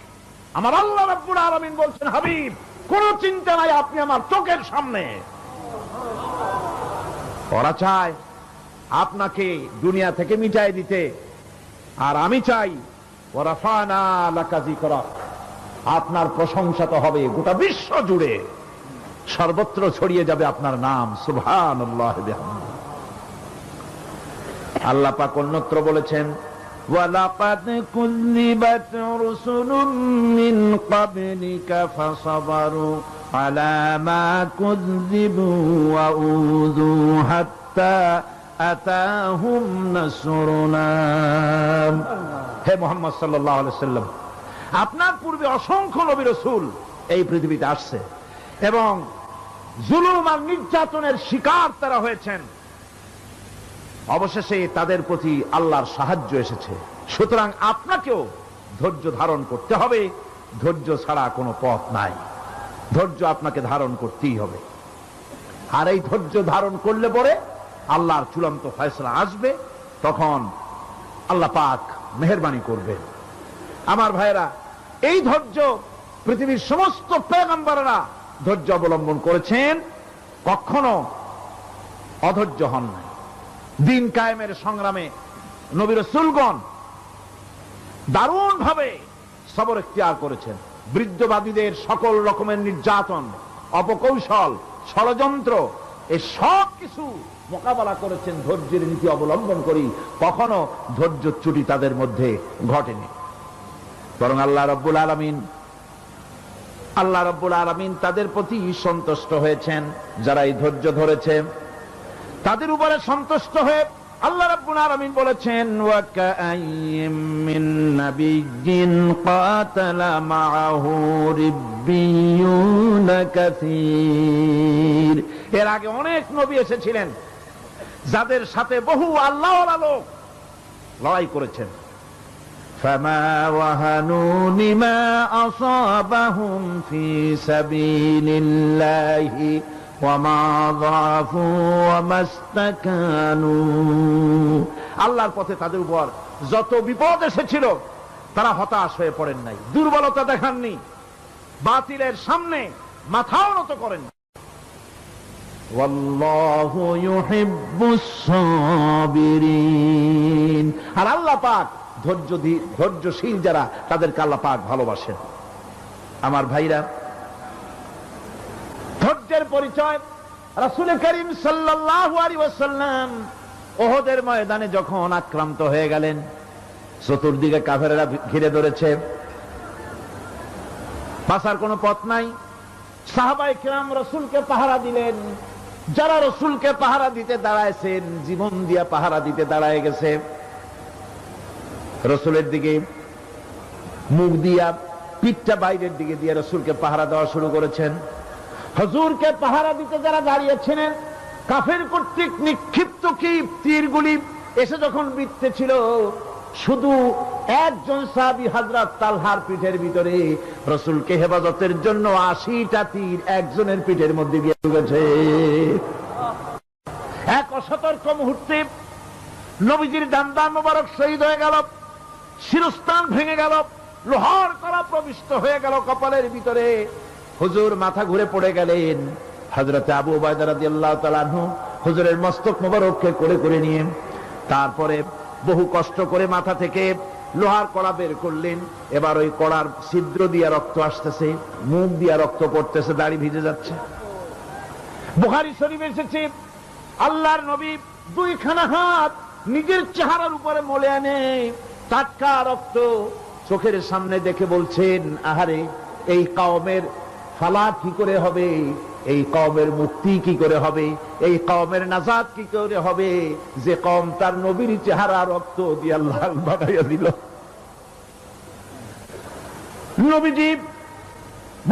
আমার আল্লাহ রাব্বুল আলামিন বলছেন, হাবিব কোন চিন্তা নাই, আপনি আমার চোখের সামনে। ওরা চায় আপনাকে দুনিয়া থেকে মিটাই দিতে, আর আমি চাই ওয়ারাফানা লাকা যিকরাক, আপনার প্রশংসা তো হবে গোটা বিশ্ব জুড়ে, সর্বত্র ছড়িয়ে যাবে আপনার নাম। সুবহানাল্লাহ বিহামদিহি। আল্লাহ পাক অন্যত্র বলেছেন, ওয়ালাকাদ কুযযিবাত রুসুলুম মিন ক্বাবলিকা ফাসাবারু আলা মা কুযযিবু ওয়া উযু হাত্তা আতাহুম নাসরুনা। হে মুহাম্মদ সাল্লাল্লাহু আলাইহি ওয়াসাল্লাম, আপনার পূর্বে অসংখ্য নবী রাসূল এই পৃথিবীতে আসছে এবং জুলুম আর নির্যাতনের শিকার তারা হয়েছেন। অবশেষে তাদের প্রতি আল্লাহর সাহায্য এসেছে। সুতরাং আপনাকেও ধৈর্য ধারণ করতে হবে। ধৈর্য ছাড়া কোনো পথ নাই। ধৈর্য আপনাকে ধারণ করতেই হবে। আর এই ধৈর্য ধারণ করলে পরে আল্লাহর চূড়ান্ত ফয়সালা আসবে, তখন আল্লাহ পাক মেহেরবানি করবেন। আমার ভাইরা, এই ধৈর্য পৃথিবীর সমস্ত পয়গম্বররা ধৈর্য অবলম্বন করেছেন, কখনো অধৈর্য হন নাই। দিন কায়েমের সংগ্রামে নবী রাসূলগণ দারুণ ভাবে সবর ইখতিয়ার করেছেন। বৃদ্ধবাদীদের সকল রকমের নির্যাতন, অপকৌশল, ষড়যন্ত্র, এই সব কিছু মোকাবেলা করেছেন ধৈর্যের নীতি অবলম্বন করি। কখনো ধৈর্যচ্যুতি তাদের মধ্যে ঘটেনি, বরং আল্লাহ রাব্বুল আলামিন তাদের প্রতি সন্তুষ্ট হয়েছেন। যারা এই ধৈর্য ধরেছে তাদের উপরে সন্তুষ্ট হয়ে আল্লাহ রাব্বুল আলামিন বলেছেন, ওয়া কাআইয়্যিম মিন নাবিয়্যিন ক্বাতালা মাআহু রিব্বিয়ুনা কাসীর। এর আগে অনেক নবী এসেছিলেন যাদের সাথে বহু আল্লাহওয়ালা লোক লড়াই করেছেন। ফামা ওয়াহানু লিমা আসাবাহুম ফি সাবিলিল্লাহি ওয়ামা যাফু ওয়ামা ইসতাকানু। আল্লাহর পথে তাদের উপর যত বিপদ এসেছিল তারা হতাশ হয়ে পড়েন নাই, দুর্বলতা দেখাননি, বাতিলের সামনে মাথাও নত করেন। ওয়াল্লাহু ইউহিব্বুস সাবিরিন। আর আল্লাহ পাক ধৈর্যশীল যারা, তাদেরকে আল্লাহ পাক ভালোবাসেন। আমার ভাইরা, ধৈর্যের পরিচয় রাসূল করিম সাল্লাল্লাহু আলাইহি ওয়াসাল্লাম ওহদের ময়দানে যখন আক্রান্ত হয়ে গেলেন, চতুর্দিকে কাফেররা ঘিরে ধরেছে, বাঁচার কোনো পথ নাই। সাহাবায়ে কিরাম রাসূলকে পাহারা দিলেন। যারা রাসূলকে পাহারা দিতে দাঁড়াইছেন, জীবন দিয়া পাহারা দিতে দাঁড়ায় গেছে, রাসূলের দিকে মুখ দিয়া, পিঠটা বাইরের দিকে দিয়ে রাসূলকে পাহারা দেওয়া শুরু করেছেন। হুজুরকে পাহারা দিতে যারা দাঁড়িয়েছিলেন, কাফের কর্তৃক নিক্ষিপ্ত কি তীরগুলি এসে যখন বিঁধতেছিল, শুধু একজন সাহাবী হযরত তালহার পিঠের ভিতরে রাসূলকে হেফাজতের জন্য 80টা তীর একজনের পিঠের মধ্যে গিয়ে ঢুকেছে। এক অসতর্ক মুহূর্তে নবীজির দান্দান মোবারক শহীদ হয়ে গেল, শিরস্থান ভেঙে গেল, লোহার কড়া প্রবিষ্ট হয়ে গেল কপালের ভিতরে। হুজুর মাথা ঘুরে পড়ে গেলেন। হযরত আবু উবাইদা রাদিয়াল্লাহু তাআলা আনহু হুজুরের মস্তক মোবারককে কোলে করে নিয়ে তারপরে বহু কষ্ট করে মাথা থেকে লোহার কড়া বের করলেন। এবার ওই কড়ার ছিদ্র দিয়ে রক্ত আসতেছে, মুখ দিয়ে রক্ত পড়তেছে, দাড়ি ভিজে যাচ্ছে। বুখারী শরীফে এসেছে, আল্লাহর নবী দুইখানা হাত নিজের চেহারার উপরে মলে আনে, টাটকা রক্ত চোখের সামনে দেখে বলছেন, আহারে এই কওমের ফালাক কি করে হবে, এই কওমের মুক্তি কি করে হবে, এই কওমের নাজাত কি করে হবে, যে কওম তার নবীর চেহারা রক্ত দিয়ে লাল বানাইয়া দিল। নবীজি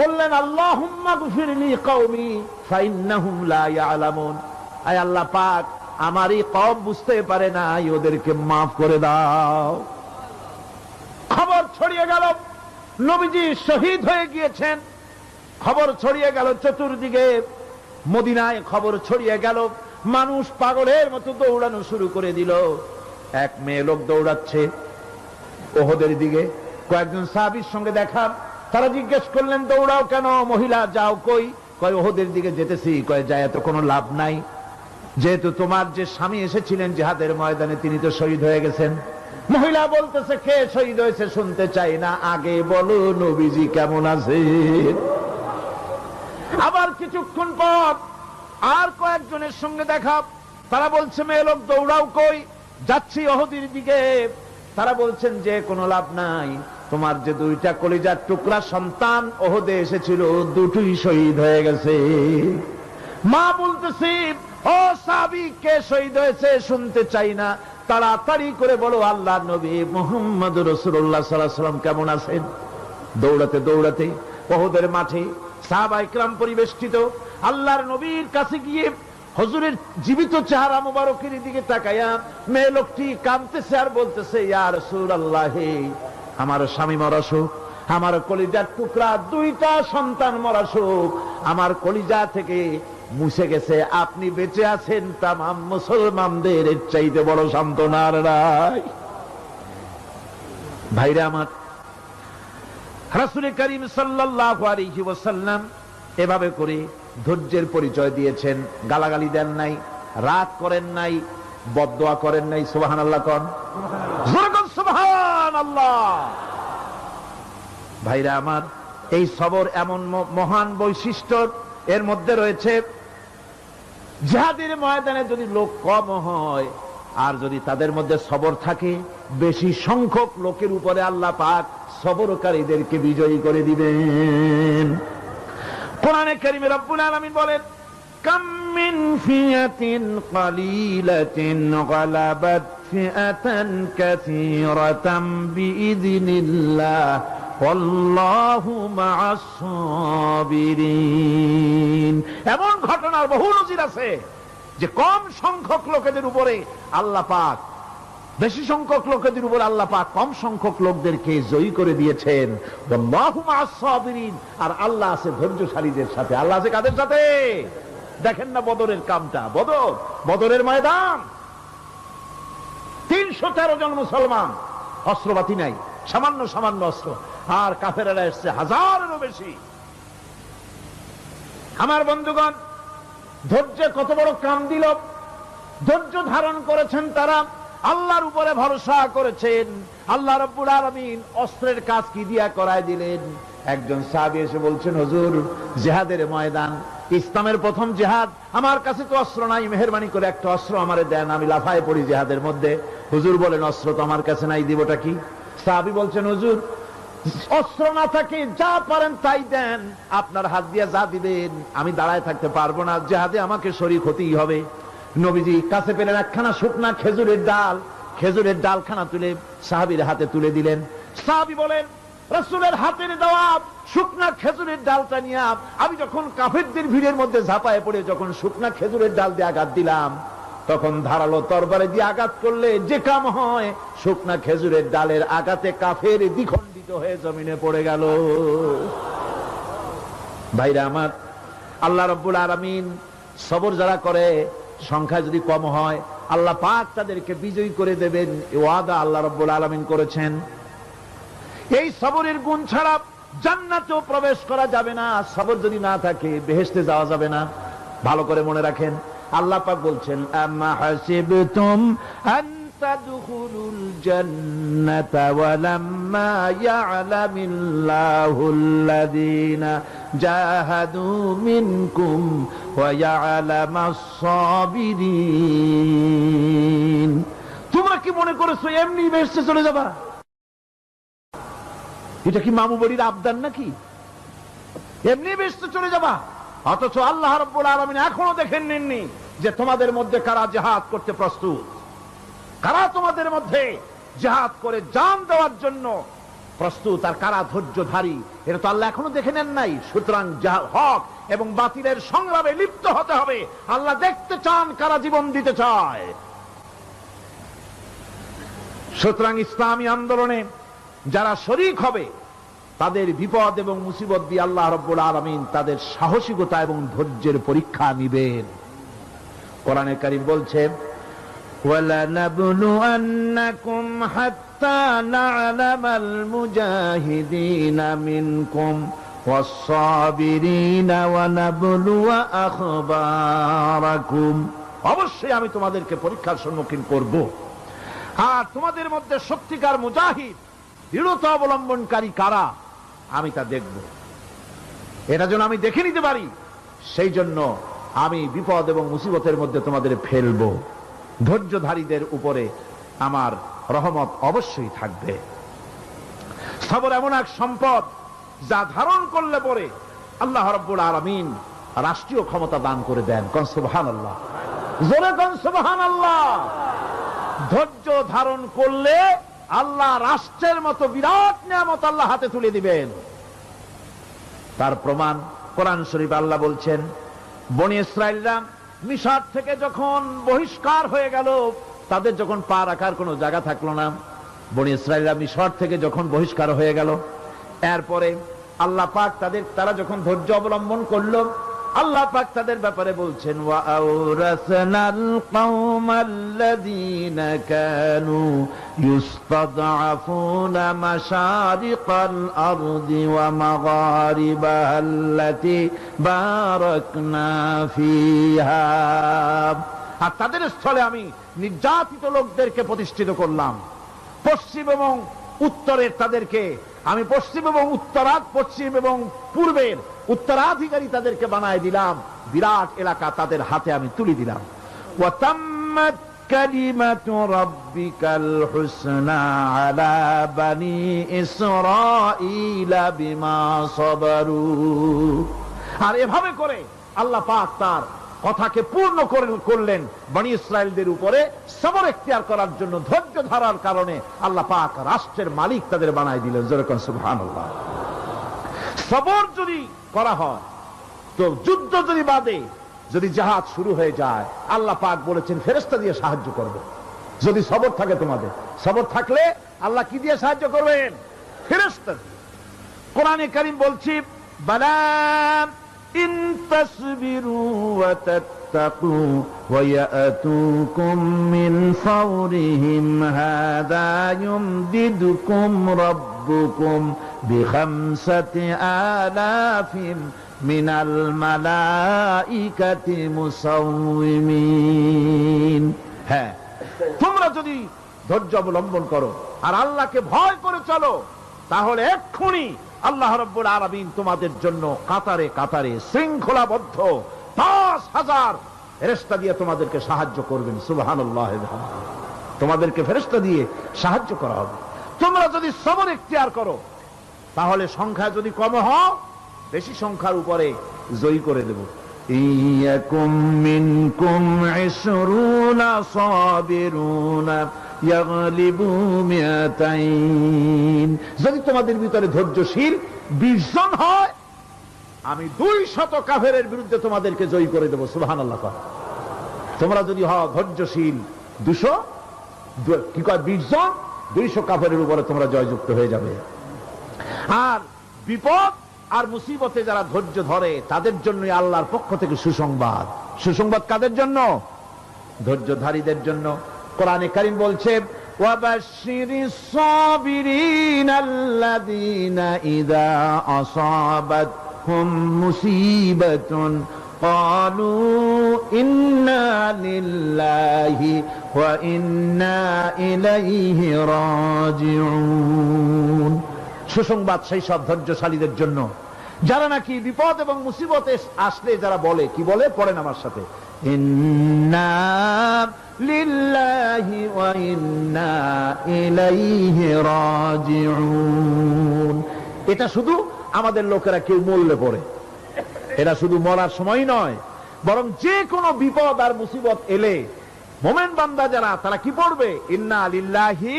বললেন, আল্লাহুম্মা গফিরলি কওমি ফাইন্নাহুম লা ইয়ালামুন, আয় আল্লাহ পাক, আমার এই কওম বুঝতে পারে না, ওদেরকে মাফ করে দাও। খবর ছড়িয়ে গেল নবীজি শহীদ হয়ে গিয়েছেন। খবর ছড়িয়ে গেল চতুর্দিকে, মদিনায় খবর ছড়িয়ে গেল। মানুষ পাগলের মতো দৌড়ানো শুরু করে দিল। এক মেয়ে লোক দৌড়াচ্ছে ওহদের দিকে। কয়েকজন সাহাবীর সঙ্গে দেখা, তারা জিজ্ঞেস করলেন, দৌড়াও কেন মহিলা, যাও কই? কয় ওহদের দিকে যেতেছি। কয় যায় তো কোনো লাভ নাই, যেহেতু তোমার যে স্বামী এসেছিলেন জিহাদের ময়দানে তিনি তো শহীদ হয়ে গেছেন। মহিলা বলতেছে, কে শহীদ হয়েছে শুনতে চাই না, আগে বলো নবীজি কেমন আছে। আবার কিছুক্ষণ পর আর কয়েকজনের সঙ্গে দেখা, তারা বলছে, মেয়ে লোক দৌড়াও কই? যাচ্ছি ওহদের দিকে। তারা বলছেন যে কোনো লাভ নাই, তোমার যে দুইটা কলিজার টুকরা সন্তান ওহদে এসেছিল দুটোই শহীদ হয়ে গেছে। মা বলতেছি, ও সাহাবী, কে শহীদ হয়েছে শুনতে চাই না, তাড়াতাড়ি করে বলো আল্লাহর নবী মুহাম্মদুর রাসূলুল্লাহ সাল্লাল্লাহু আলাইহি ওয়াসাল্লাম কেমন আছেন। দৌড়াতে দৌড়াতে ওহদের মাঠে সাহাবায়ে কিরাম পরিবেষ্টিত। আল্লাহর নবীর কাছে গিয়ে হুজুরের জীবিত চেহারা মোবারকের দিকে তাকায়া মেয়ে লোকটি কাঁদতেছে আর বলতেছে, ইয়া রাসূলুল্লাহ, আমার স্বামী মরা শোক, আমার কলিজার টুকরা দুইটা সন্তান মরা শোক আমার কলিজা থেকে মুছে গেছে, আপনি বেঁচে আছেন, তামাম মুসলমানদের এর চাইতে বড় সান্ত্বনার নাই। ভাইরা আমার, রাসূল করিম সাল্লাল্লাহু আলাইহি ওয়াসাল্লাম এভাবে করে ধৈর্যের পরিচয় দিয়েছেন। গালাগালি দেন নাই, রাগ করেন নাই, বদদোয়া করেন নাই। সুবহানাল্লাহ কোন, সুবহানাল্লাহ। ভাইরা আমার, এই সবর এমন মহান বৈশিষ্ট্য, এর মধ্যে রয়েছে জিহাদের ময়দানে যদি লোক কম হয় আর যদি তাদের মধ্যে সবর থাকে, বেশি সংখ্যক লোকের উপরে আল্লাহ পাক সবরকারীদেরকে বিজয়ী করে দিবেন। কোরআনে কারীমে রব্বুল আলামিন বলেন, কাম মিন ফিয়াতিন কালিলাতিন গালাবাত ফিআতান কাসীরাতাম বিইযনিল্লাহ আল্লাহু মা'আস সাবিরিন। এমন ঘটনার বহু নজির আছে যে কম সংখ্যক লোকেদের উপরে আল্লাহ পাক, বেশি সংখ্যক লোকেদের উপর আল্লাহ পাক কম সংখ্যক লোকদেরকে জয়ী করে দিয়েছেন। আল্লাহু মা'আস সাবিরিন, আর আল্লাহ আছে ধৈর্যশালীদের সাথে। আল্লাহ আছে কাদের সাথে? দেখেন না বদরের কামটা, বদরের ময়দান, 313 জন মুসলমান, অস্ত্রপাতি নাই, সামান্য সামান্য অস্ত্র, আর কাফেরেরা এসছে হাজারেরও বেশি। আমার বন্ধুগণ, ধৈর্য কত বড় কাম দিল, ধৈর্য ধারণ করেছেন তারা, আল্লাহর উপরে ভরসা করেছেন। আল্লাহ রাব্বুল আলামিন অস্ত্রের কাজ কি দিয়া করায় দিলেন। একজন সাহাবী এসে বলছেন, হুজুর, জিহাদের ময়দান, ইসলামের প্রথম জিহাদ, আমার কাছে তো অস্ত্র নাই, মেহেরবানি করে একটা অস্ত্র আমারে দেন, আমি লাফায় পড়ি জিহাদের মধ্যে। হুজুর বলেন, অস্ত্র তো আমার কাছে নাই, দিবটা কি? সাহাবী বলছেন, হুজুর, অস্ত্র না থাকে যা পারেন তাই দেন, আপনার হাত দিয়ে যা দিবেন আমি দাঁড়ায় থাকতে পারবো না, জিহাদে আমাকে শরীক হতেই হবে। নবীজি কাছে পেলেন একখানা শুকনা খেজুরের ডালখানা তুলে সাহাবীর হাতে তুলে দিলেন। সাহাবী বলেন, রাসূলের হাতের দেওয়া শুকনা খেজুরের ডালটা নিয়ে আমি যখন কাফেরদের ভিড়ের মধ্যে ঝাঁপায় পড়ে যখন শুকনা খেজুরের ডাল দিয়ে আঘাত দিলাম, তখন ধারালো তরবারি দিয়ে আঘাত করলে যে কাম হয়, শুকনা খেজুরের ডালের আঘাতে কাফের দ্বিখণ্ডিত হয়ে জমিনে পড়ে গেল। ভাইরা আমার, আল্লাহ রাব্বুল আলামিন সবর যারা করে, সংখ্যা যদি কম হয়, আল্লাহ পাক তাদেরকে বিজয়ী করে দেবেন, এই ওয়াদা আল্লাহ রাব্বুল আলামিন করেছেন। এই সবরের গুণ ছাড়া জান্নাতেও প্রবেশ করা যাবে না। সবর যদি না থাকে বেহেশতে যাওয়া যাবে না। ভালো করে মনে রাখেন, আল্লাহ পাক বলছেন, আম্মা হাসিবতুম আন তাদখুলুল জান্নাতা ওয়া লাম্মা ইয়া'লামিল্লাহুল্লাযীনা জাহাদু মিনকুম ওয়া ইয়া'লামাস সাবিরিন। তোমরা কি মনে করেছো এমনি বেহেশতে চলে যাবা? এটা কি মামু বাড়ির আবদার নাকি? এমনি ব্যস্ত চলে যাবা। অথচ আল্লাহ রাব্বুল আলামিন এখনো দেখেন নেননি যে তোমাদের মধ্যে কারা জিহাদ করতে প্রস্তুত, কারা তোমাদের মধ্যে জিহাদ করে জান দেওয়ার জন্য প্রস্তুত, আর কারা ধৈর্যধারী, এটা তো আল্লাহ এখনো দেখে নেন নাই। সুতরাং হক এবং বাতিলের সংগ্রামে লিপ্ত হতে হবে। আল্লাহ দেখতে চান কারা জীবন দিতে চায়। সুতরাং ইসলামী আন্দোলনে যারা শরীক হবে তাদের বিপদ এবং মুসিবত দিয়ে আল্লাহ রাব্বুল আলামিন তাদের সাহসিকতা এবং ধৈর্যের পরীক্ষা নিবেন। কোরআনে কারীম বলছে, وَلَنَبْلُوَنَّكُمْ حَتَّى نَعْلَمَ الْمُجَاهِدِينَ مِنكُمْ وَالصَّابِرِينَ وَنَبْلُوَ أَخْبَارَكُمْ। অবশ্যই আমি তোমাদেরকে পরীক্ষার সম্মুখীন করব, আর তোমাদের মধ্যে সত্যিকার মুজাহিদ, দৃঢ়তা অবলম্বনকারী কারা আমি তা দেখব। এটা যেন আমি দেখে নিতে পারি, সেই জন্য আমি বিপদ এবং মুসিবতের মধ্যে তোমাদের ফেলবো। ধৈর্যধারীদের উপরে আমার রহমত অবশ্যই থাকবে। সবর এমন এক সম্পদ যা ধারণ করলে পরে আল্লাহ রাব্বুল আলামিন রাষ্ট্রীয় ক্ষমতা দান করে দেন। কোন সুবহানাল্লাহ, জোরে কোন সুবহানাল্লাহ। ধৈর্য ধারণ করলে আল্লাহ রাষ্ট্রের মতো বিরাট নিয়ামত আল্লাহ হাতে তুলে দিবেন। তার প্রমাণ কোরআন শরীফ আল্লাহ বলছেন, বনি ইসরাইলরা মিশর থেকে যখন বহিষ্কার হয়ে গেল, তাদের যখন পা রাখার কোনো জায়গা থাকলো না, বনি ইসরাইলরা মিশর থেকে যখন বহিষ্কার হয়ে গেল, এরপরে আল্লাহ পাক তারা যখন ধৈর্য অবলম্বন করলো, আল্লাহ পাক তাদের ব্যাপারে বলছেন, ওয়া আওরাসনাল কওমাল্লাযীনা কানু ইউস্তাদআফুনা মাশারিকাল আরদি ওয়া মাগারিবাহাল্লাতী বারাকনা ফিহা। আর তাদের স্থলে আমি নির্যাতিত লোকদেরকে প্রতিষ্ঠিত করলাম। পশ্চিম এবং উত্তরের তাদেরকে আমি পশ্চিম এবং পূর্বের উত্তরাধিকারী তাদেরকে বানায় দিলাম। বিরাট এলাকা তাদের হাতে আমি তুলে দিলাম। ওয়া তাম্মাত কালিমাতু রাব্বিকাল হুসনা আলা বানি ইসরাঈলা বিমা সাবারু। আর এভাবে করে আল্লাহ পাক তার কথাকে পূর্ণ করলেন বনি ইসরাইলদের উপরে। সবর এখতিয়ার করার জন্য, ধৈর্য ধরার কারণে আল্লাহ পাক রাষ্ট্রের মালিক তাদের বানায় দিলেন। জোরে কোন সুবহানাল্লাহ। সবর যদি করা হয় তো, যুদ্ধ যদি বাদে, যদি জিহাদ শুরু হয়ে যায়, আল্লাহ পাক বলেছেন ফেরেশতা দিয়ে সাহায্য করবে। যদি সবর থাকে তোমাদের, সবর থাকলে আল্লাহ কি দিয়ে সাহায্য করবেন? ফেরেশতা। কোরআনে কারীম বলছি, বালা ইন তাসবিরু ওয়া তাত্তাকু ওয়া ইয়াতুকুম মিন ফাওরিহিম হাদা ইউমদিদুকুম রাব্বুকুম বিখামসাতি আলাফিন মিনাল মালাইকাতি মুসাউমিন। হ্যাঁ, তোমরা যদি ধৈর্য অবলম্বন করো আর আল্লাহকে ভয় করে চলো, তাহলে এক্ষুনি আল্লাহ রাব্বুল আলামিন তোমাদের জন্য কাতারে কাতারে শৃঙ্খলাবদ্ধ 10,000 ফেরেশতা দিয়ে তোমাদেরকে সাহায্য করবেন। সুবহানাল্লাহ। তোমাদেরকে ফেরেশতা দিয়ে সাহায্য করা হবে। তোমরা যদি সবর এখতিয়ার করো, তাহলে সংখ্যা যদি কম হও, বেশি সংখ্যার উপরে জয়ী করে দেব। ইয়াকুম মিনকুম 20 সাবিরুনা ইয়াগলিবু মিয়াতাইন। যদি তোমাদের ভিতরে ধৈর্যশীল 20 জন হয়, আমি 200 কাফেরের বিরুদ্ধে তোমাদেরকে জয়ী করে দেব। সুবহানাল্লাহ। তোমরা যদি হও ধৈর্যশীল 20 জন, 200 কাফেরের উপরে তোমরা জয়যুক্ত হয়ে যাবে। আর বিপদ আর মুসিবতে যারা ধৈর্য ধরে, তাদের জন্য আল্লাহর পক্ষ থেকে সুসংবাদ। সুসংবাদ কাদের জন্য? ধৈর্যধারীদের জন্য। কোরআনে কারীম বলছে, ওয়াবাশশিরিস সাবিরিনাল্লাযীনা ইযা আসাবাতহুম মুসিবাতুন ক্বালু ইন্না লিল্লাহি ওয়া ইন্না ইলাইহি রাজিউন। সুসংবাদ সেই সব ধৈর্যশালীদের জন্য যারা নাকি বিপদ এবং মুসিবতে আসলে যারা বলে, কি বলে? পড়েন আমার সাথে, ইন্না লিল্লাহি ওয়া ইন্না ইলাইহি রাজিউন। এটা শুধু আমাদের লোকেরা কেউ মরলে পড়ে, এটা শুধু মরার সময় নয়, বরং যে কোনো বিপদ আর মুসিবত এলে মোমেন বান্দা যারা তারা কি পড়বে? ইন্না লিল্লাহি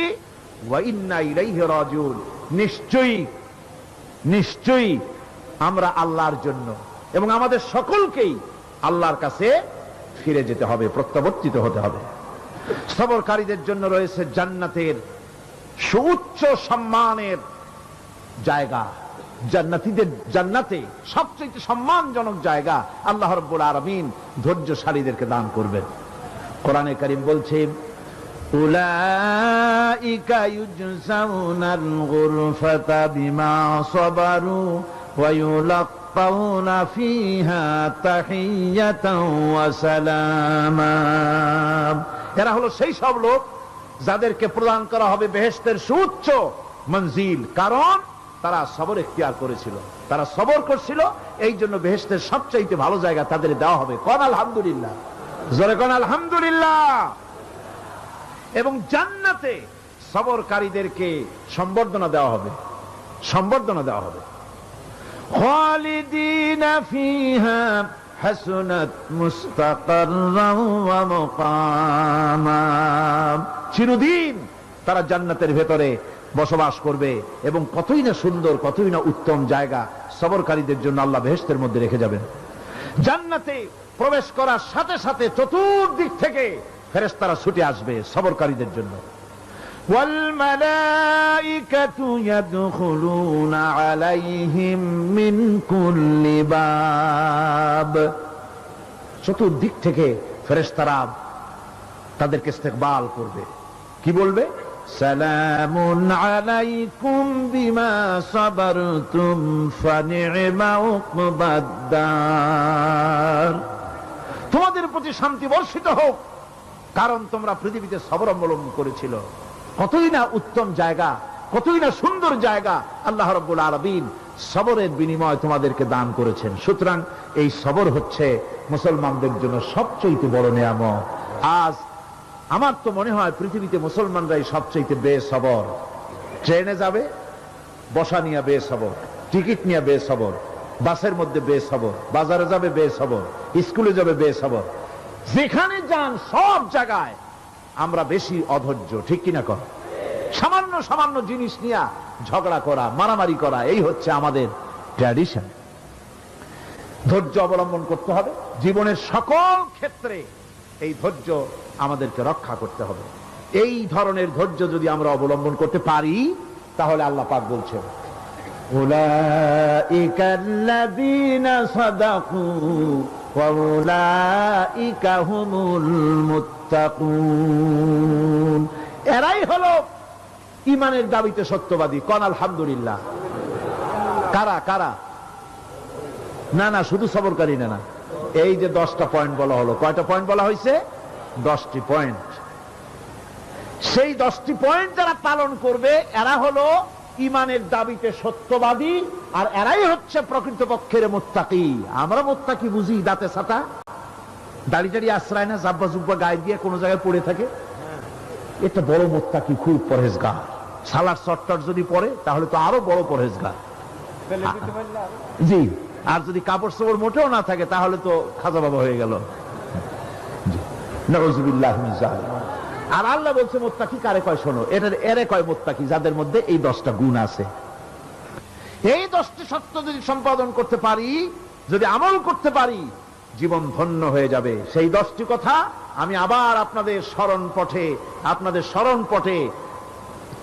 ওয়া ইন্না ইলাইহি রাজিউন। নিশ্চয়ই নিশ্চয়ই আমরা আল্লাহর জন্য এবং আমাদের সকলকেই আল্লাহর কাছে ফিরে যেতে হবে, প্রত্যাবর্তিত হতে হবে। সবরকারীদের জন্য রয়েছে জান্নাতের সুউচ্চ সম্মানের জায়গা। জান্নাতীদের জান্নাতে সবচেয়ে সম্মানজনক জায়গা আল্লাহ রাব্বুল আলামিন ধৈর্যশালীদেরকে দান করবেন। কোরআনে কারীম বলছে, উলাইকা ইউজসাউনাল গুরফাতা বিমা সাবারু ওয়া ইউলাক্কাউনা ফিহা তাহিয়াতাও ওয়া সালামা। এরা হলো সেই সব লোক যাদেরকে প্রদান করা হবে বেহেশতের সুউচ্চ মঞ্জিল, কারণ তারা সবর ইখতিয়ার করেছিল, তারা সবর করছিল, এই জন্য বেহেশতের সবচাইতে ভালো জায়গা তাদের দেওয়া হবে। কোন আলহামদুলিল্লাহ, জোরে কোন আলহামদুলিল্লাহ। এবং জান্নাতে সবরকারীদেরকে সম্বর্ধনা দেওয়া হবে, সম্বর্ধনা দেওয়া হবে। খালিদিনা ফিহা হাসুনাত মুস্তাকাররাও ওয়া মুকামা। চিরদিন তারা জান্নাতের ভেতরে বসবাস করবে এবং কতই না সুন্দর, কতই না উত্তম জায়গা সবরকারীদের জন্য আল্লাহ বেহেশতের মধ্যে রেখে যাবেন। জান্নাতে প্রবেশ করার সাথে সাথে চতুর্দিক থেকে ফেরেশতারা ছুটে আসবে সবরকারীদের জন্য। ওয়াল মালাইকাতু ইয়াদখুলুনা আলাইহিম মিন কুল্লি বাব। চতুর্দিক থেকে ফেরেশতারা তাদেরকে ইস্তেকবাল করবে, কি বলবে? সালামুন আলাইকুম বিমা সাবারতুম ফানি'মা উকবাদ-দার। তোমাদের প্রতি শান্তি বর্ষিত হোক, কারণ তোমরা পৃথিবীতে সবর অবলম্বন করেছিল। কতই না উত্তম জায়গা, কতই না সুন্দর জায়গা আল্লাহ রাব্বুল আলামিন সবরের বিনিময় তোমাদেরকে দান করেছেন। সুতরাং এই সবর হচ্ছে মুসলমানদের জন্য সবচেয়ে বড় নিয়ামত। আজ আমার তো মনে হয় পৃথিবীতে মুসলমানরাই সবচেয়ে বেসবর। ট্রেনে যাবে, বসা নিয়ে বেসবর, টিকিট নিয়ে বেসবর, বাসের মধ্যে বেসবর, বাজারে যাবে বেসবর, স্কুলে যাবে বেসবর, যেখানে যান সব জায়গায় আমরা বেশি অধৈর্য, ঠিক কিনা কর? সামান্য সামান্য জিনিস নিয়ে ঝগড়া করা, মারামারি করা, এই হচ্ছে আমাদের ট্র্যাডিশন। ধৈর্য অবলম্বন করতে হবে জীবনের সকল ক্ষেত্রে, এই ধৈর্য আমাদেরকে রক্ষা করতে হবে। এই ধরনের ধৈর্য যদি আমরা অবলম্বন করতে পারি, তাহলে আল্লাহ পাক বলছেন, উলাইকাল্লাযীনা সাদাকু ওয়া উলাইকা হুমুল মুত্তাকুন। এরাই হলো ঈমানের দাবিতে সত্যবাদী। কোন আলহামদুলিল্লাহ। কারা কারা? না না, শুধু সবরকারী না, এই যে 10টা পয়েন্ট বলা হলো, কয়টা পয়েন্ট বলা হয়েছে? 10টি পয়েন্ট। সেই 10টি পয়েন্ট যারা পালন করবে এরা হলো ঈমানের দাবিতে সত্যবাদী, আর এরাই হচ্ছে প্রকৃতপক্ষের মুত্তাকি। আমরা মুত্তাকি বুঝি দাঁতে ছাতা, দাড়ি টাড়ি আশ্রয় না, জাব্বা জুব্বা গায়ে দিয়ে কোনো জায়গায় পড়ে থাকে, এটা বড় মুত্তাকি, খুব পরহেজগার। সালার চট্টর যদি পড়ে তাহলে তো আরো বড় পরহেজগার। জি, আর যদি কাপড় চোপড় মোটেও না থাকে তাহলে তো খাজা বাবা হয়ে গেল। নাউযুবিল্লাহ মিন যালিক। আর আল্লাহ বলছে মুত্তাকি কারে কয় শোনো, এরে কয় মুত্তাকি যাদের মধ্যে এই 10টা গুণ আছে। এই 10টি সত্য যদি সম্পাদন করতে পারি, যদি আমল করতে পারি, জীবন ধন্য হয়ে যাবে। সেই 10টি কথা আমি আবার আপনাদের স্মরণ পটে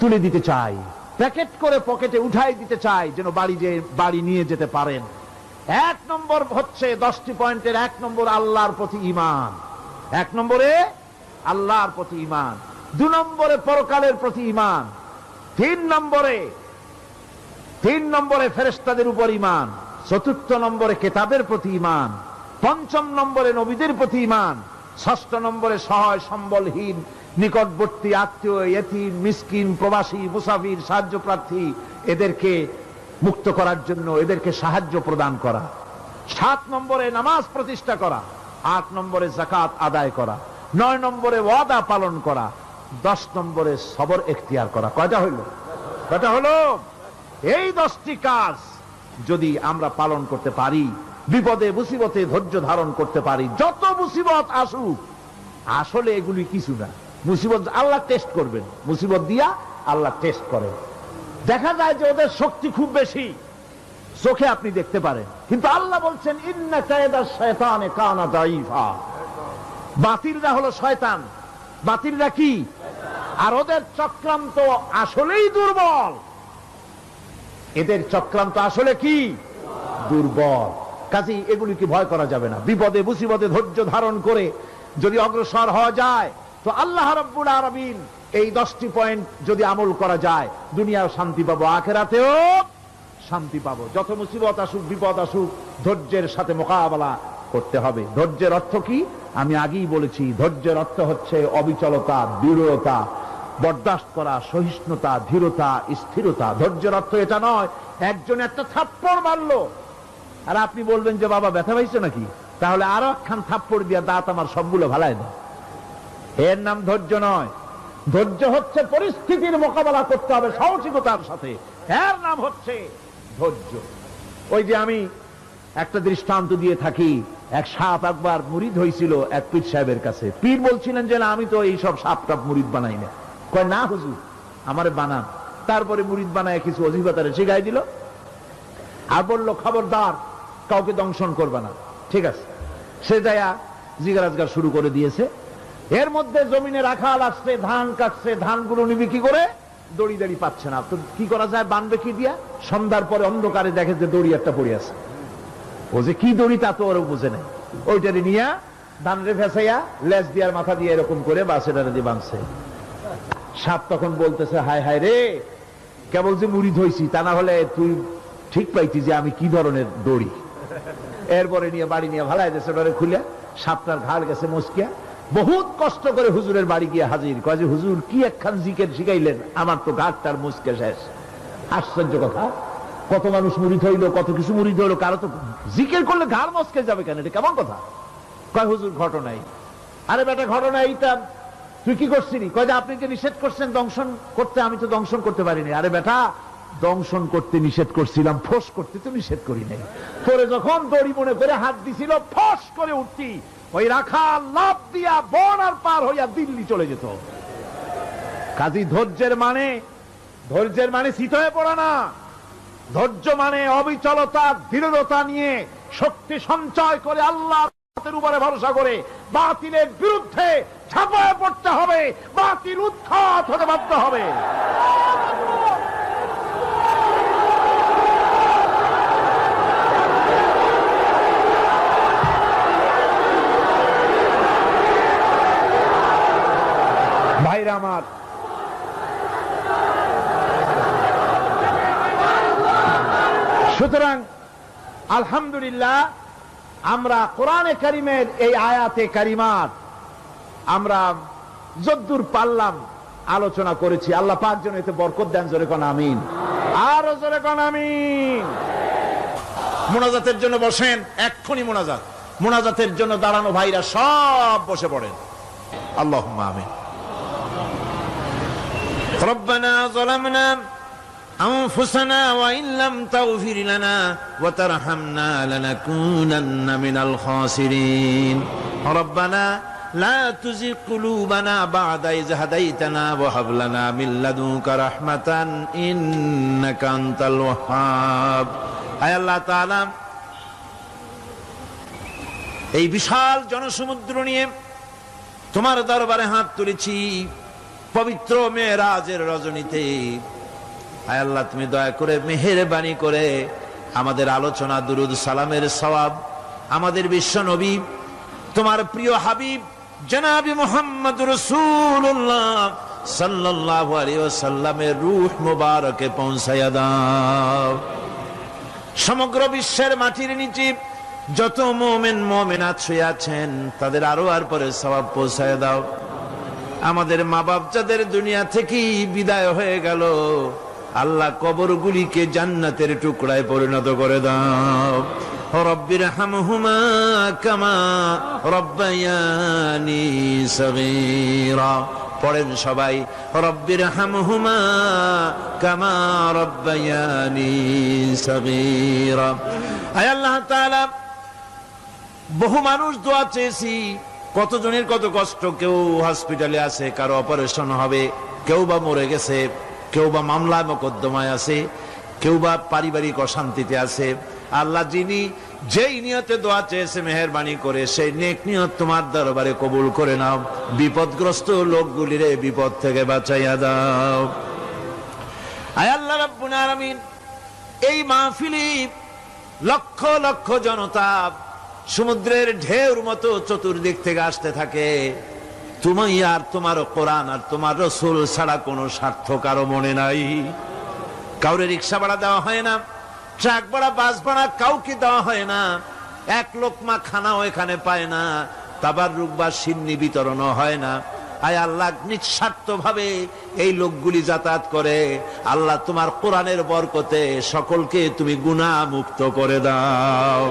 তুলে দিতে চাই, প্যাকেট করে পকেটে উঠাই দিতে চাই, যেন বাড়ি নিয়ে যেতে পারেন। 1 নম্বর হচ্ছে 10টি পয়েন্টের 1 নম্বর আল্লাহর প্রতি ঈমান। 1 নম্বরে আল্লাহর প্রতি ঈমান, 2 নম্বরে পরকালের প্রতি ঈমান, 3 নম্বরে ফেরেশতাদের উপর ঈমান, 4র্থ নম্বরে কিতাবের প্রতি ঈমান, 5ম নম্বরে নবীদের প্রতি ঈমান, 6ষ্ঠ নম্বরে সহায় সম্বলহীন নিকটবর্তী আত্মীয়, ইয়েতিম, মিসকিন, প্রবাসী, মুসাফির, সাহায্য প্রার্থী, এদেরকে মুক্ত করার জন্য এদেরকে সাহায্য প্রদান করা, 7 নম্বরে নামাজ প্রতিষ্ঠা করা, 8 নম্বরে যাকাত আদায় করা, 9 নম্বরে ওয়াদা পালন করা, 10 নম্বরে সবর এখতিয়ার করা। কয়টা হইল? এই 10টি কাজ যদি আমরা পালন করতে পারি, বিপদে মুসিবতে ধৈর্য ধারণ করতে পারি, যত মুসিবত আসুক, আসলে এগুলি কিছু না। মুসিবত আল্লাহ টেস্ট করবেন, মুসিবত দিয়া আল্লাহ টেস্ট করেন। দেখা যায় যে ওদের শক্তি খুব বেশি, চোখে আপনি দেখতে পারেন, কিন্তু আল্লাহ বলছেন ইন্না কায়দাশ শায়তানে কানা দাঈফা। বাতিলরা হলো শয়তান, বাতিলরা কি? আর ওদের চক্রান্ত আসলেই দুর্বল। এদের চক্রান্ত আসলে কি? দুর্বল। কাজেই এগুলিকে ভয় করা যাবে না। বিপদে মুসিবতে ধৈর্য ধারণ করে যদি অগ্রসর হওয়া যায়, তো আল্লাহ রাব্বুল আলামিন এই 10টি পয়েন্ট যদি আমল করা যায়, দুনিয়াও শান্তি পাবো, আখিরাতেও শান্তি পাবো। যত মুসিবত আসুক, বিপদ আসুক, ধৈর্যের সাথে মোকাবেলা করতে হবে। ধৈর্যের অর্থ কি? আমি আগেই বলেছি, ধৈর্যের অর্থ হচ্ছে অবিচলতা, দৃঢ়তা, বরদাস্ত করা, সহিষ্ণুতা, ধীরতা, স্থিরতা। ধৈর্যের অর্থ এটা নয় একজন একটা থাপ্পড় মারলো আর আপনি বলবেন যে বাবা ব্যথা পাইছো নাকি, তাহলে আরো একখান থাপ্পড় দিয়া দাঁত আমার সবগুলো ভালাই দেয়। এর নাম ধৈর্য নয়। ধৈর্য হচ্ছে পরিস্থিতির মোকাবেলা করতে হবে সাহসিকতার সাথে, এর নাম হচ্ছে ধৈর্য। ওই যে আমি একটা দৃষ্টান্ত দিয়ে থাকি, এক সাপ একবার মুরিদ হয়েছিল এক পীর সাহেবের কাছে। পীর বলছিলেন যে না, আমি তো এই সব সাপ টাপ মুরিদ বানাই না। কয় না হুজুর, আমারে বানান। তারপরে মুরিদ বানায় কিছু অজিফাতারে শিখাই দিল আর বলল খবরদার কাউকে দংশন করবে না। ঠিক আছে, সে যায়া জিগারাজগার শুরু করে দিয়েছে। এর মধ্যে জমিনে রাখাল আসছে, ধান কাটছে, ধানগুলো নিবি কি করে, দড়ি দাড়ি পাচ্ছে না। তো কি করা যায়, বানবে কি দিয়া? সন্ধ্যার পরে অন্ধকারে দেখে যে দড়ি একটা পড়ে আছে। ও যে কি দড়ি তা তো ওরা বুঝে নেই। ওইটারে নিয়ে ধানরে ফেসাইয়া লেজ দিয়ার মাথা দিয়ে এরকম করে বাসেটারে দিয়ে বাঁধছে। সাপ তখন বলতেছে হায় হায় রে, কেবল যে মুরিদ হইছি, তা না হলে তুই ঠিক পাইতি যে আমি কি ধরনের দড়ি। এরপরে নিয়ে বাড়ি নিয়ে ভালাই দিয়েছে, ওটারে খুলে সাপটার ঘাড় গেছে মস্কিয়া। বহুত কষ্ট করে হুজুরের বাড়ি গিয়ে হাজির, কয় যে হুজুর কি একখান জিকির শিখাইলেন, আমার তো ঘাটটার মুসকে শেষ। আশ্চর্য কথা, কত মানুষ মুরিদ হইলো, কত কিছু মুরিদ হইলো, কারো তো জিকির করলে ঘাড় মস্কে যাবে কেন, এটা কেমন কথা? কয় হুজুর ঘটনাই। আরে বেটা ঘটনা এইটা, তুই কি করছিলি? কয় যে আপনি যে নিষেধ করছেন দংশন করতে, আমি তো দংশন করতে পারিনি। আরে বেটা, দংশন করতে নিষেধ করছিলাম, ফোঁস করতে তো নিষেধ করি নাই। তোরে যখন দড়ি মনে করে হাত দিছিল, ফোঁস করে উঠতি, ওই রাখা লাভ দিয়া বন আর পার হইয়া দিল্লি চলে যেত। কাজী ধৈর্যের মানে শীত হয়ে পড়া না। ধৈর্য মানে অবিচলতা, দৃঢ়তা নিয়ে শক্তি সঞ্চয় করে আল্লাহর উপরে ভরসা করে বাতিলের বিরুদ্ধে ঝাঁপায় পড়তে হবে, বাতিল উৎখাত হতে বাধ্য হবে। ভাইরা আমার, সুতরাং আলহামদুলিল্লাহ আমরা কোরআনে কারিমের এই আয়াতে কারিমাত আমরা যদ্দূর পারলাম আলোচনা করেছি। আল্লাহ পাক যেন এতে বরকত দেন। জোরে কোন আমিন, আরো জোরে কোন আমিন। মোনাজাতের জন্য বসেন, এক্ষুনি মোনাজাতের জন্য দাঁড়ানো ভাইরা সব বসে পড়েন। আল্লাহুম্মা আমিন। রব্বানা যালামনা أنفسنا وإن لم تغفر لنا وترحمنا لنكونن من الخاسرين ربنا لا تزغ قلوبنا بعد إذ هديتنا وهب لنا من لدنك رحمة إنك أنت الوهاب আয় আল্লাহ তাআলা, এই বিশাল জনসমুদ্র নিয়ে তোমার দরবারে হাত তুলেছি পবিত্র মেরাজের রজনীতে। আয় আল্লাহ, তুমি দয়া করে মেহেরবানি করে আমাদের আলোচনা, দুরুদ সালামের সওয়াব আমাদের বিশ্ব নবী তোমার প্রিয় হাবিব জনাবে মুহাম্মদ রাসূলুল্লাহ সাল্লাল্লাহু আলাইহি ওয়াসাল্লামের রূহ মুবারকে পৌঁছায়া দাও। সমগ্র বিশ্বের মাটির নিচে যত মুমিন মুমিনাত শুয়ে আছেন তাদের আরো আর পরে সওয়াব পৌঁছায়া দাও। আমাদের মা বাপ যাদের দুনিয়া থেকে বিদায় হয়ে গেল, আল্লাহ কবরগুলিকে জান্নাতের টুকরায় পরিণত করে দাও। রব্বিরহামহুমা কামা রব্বায়ানি সগীরা। পড়েন সবাই, রব্বিরহামহুমা কামা রাব্বায়ানি সগীরা। আয় আল্লাহ তাআলা, বহু মানুষ দোয়া চেয়েছি, কতজনের কত কষ্ট, কেউ হসপিটালে আছে, কারো অপারেশন হবে, কেউ বা মরে গেছে, কেউ বা মামলায় মোকদ্দমায় আছে, কেউ বা পারিবারিক অশান্তিতে আছে। আল্লাহ যিনি যেই নিয়তে দোয়া চেয়েছে মেহেরবানি করে সেই নেক নিয়ত তোমার দরবারে কবুল করে নাও। বিপদগ্রস্ত লোকগুলিরে বিপদ থেকে বাঁচাইয়া দাও। আয় আল্লাহ রাব্বুল আলামিন, এই মাহফিলে লক্ষ লক্ষ জনতা সমুদ্রের ঢেউর মতো চতুর্দিক থেকে আসতে থাকে। তুমি আর তোমার কোরআন আর তোমার রাসূল ছাড়া কোনো স্বার্থ কারো মনে নাই। কাউরে রিক্সা ভাড়া দেওয়া হয় না, ট্রাক ভাড়া, বাস ভাড়া কাউকে দেওয়া হয় না, এক লোকমা খানাও এখানে পায় না, তাবাররুক বা সিন্নি বিতরণও হয় না। আয় আল্লাহ, নিঃস্বার্থ ভাবে এই লোকগুলি যাতায়াত করে। আল্লাহ তোমার কোরআনের বরকতে সকলকে তুমি গুনাহ মুক্ত করে দাও।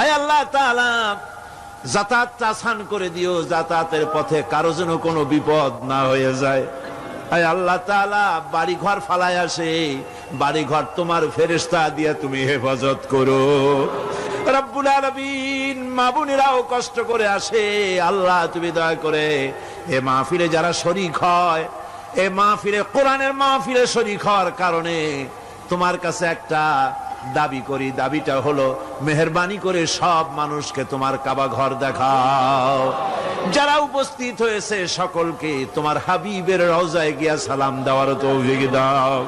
আয় আল্লাহ তাআলা, যাতায়াত আসান করে দিও, যাতায়াতের পথে কারো যেন কোনো বিপদ না হয়ে যায়। আয় আল্লাহ তাআলা, বাড়ি ঘর ফালায় আসে, বাড়ি ঘর তোমার ফেরেশতা দিয়ে তুমি হেফাজত করো। রব্বুল আলামিন, মা বোনেরাও কষ্ট করে আসে, আল্লাহ তুমি দয়া করে এ মাহফিলে যারা শরীক হয়, এ মাহফিলে, কোরআনের মাহফিলে শরীক হওয়ার কারণে তোমার কাছে একটা দাবি করি। দাবিটা হলো, মেহেরবানি করে সব মানুষকে তোমার কাবা ঘর দেখাও। যারা উপস্থিত হয়েছে সকলকে তোমার হাবিবের রওজায় গিয়া সালাম দেওয়ার তৌফিক দাও।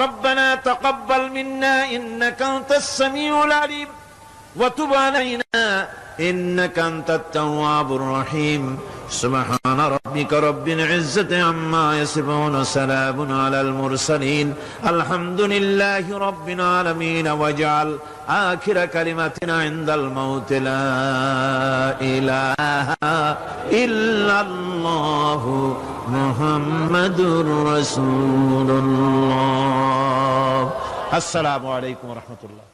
রব্বানা তাকাব্বাল মিন্না ইন্নাকা আনতাস সামিউল আলিম ওয়া তুব আলাইনা ইন্নাকা আনতাত তাওয়াবুর রহিম। সুবহান রাব্বিকা রাব্বিল ইজ্জাতি আম্মা ইয়াসিফুন ওয়া সালামুন আলাল মুরসালিন আলহামদুলিল্লাহি রাব্বিল আলামিন। ওয়াজআল আখিরা কালিমাতিনা ইনদাল মাউত লা ইলাহা ইল্লাল্লাহু মুহাম্মাদুর রাসূলুল্লাহ। আসসালামু আলাইকুম ওয়া রাহমাতুল্লাহ।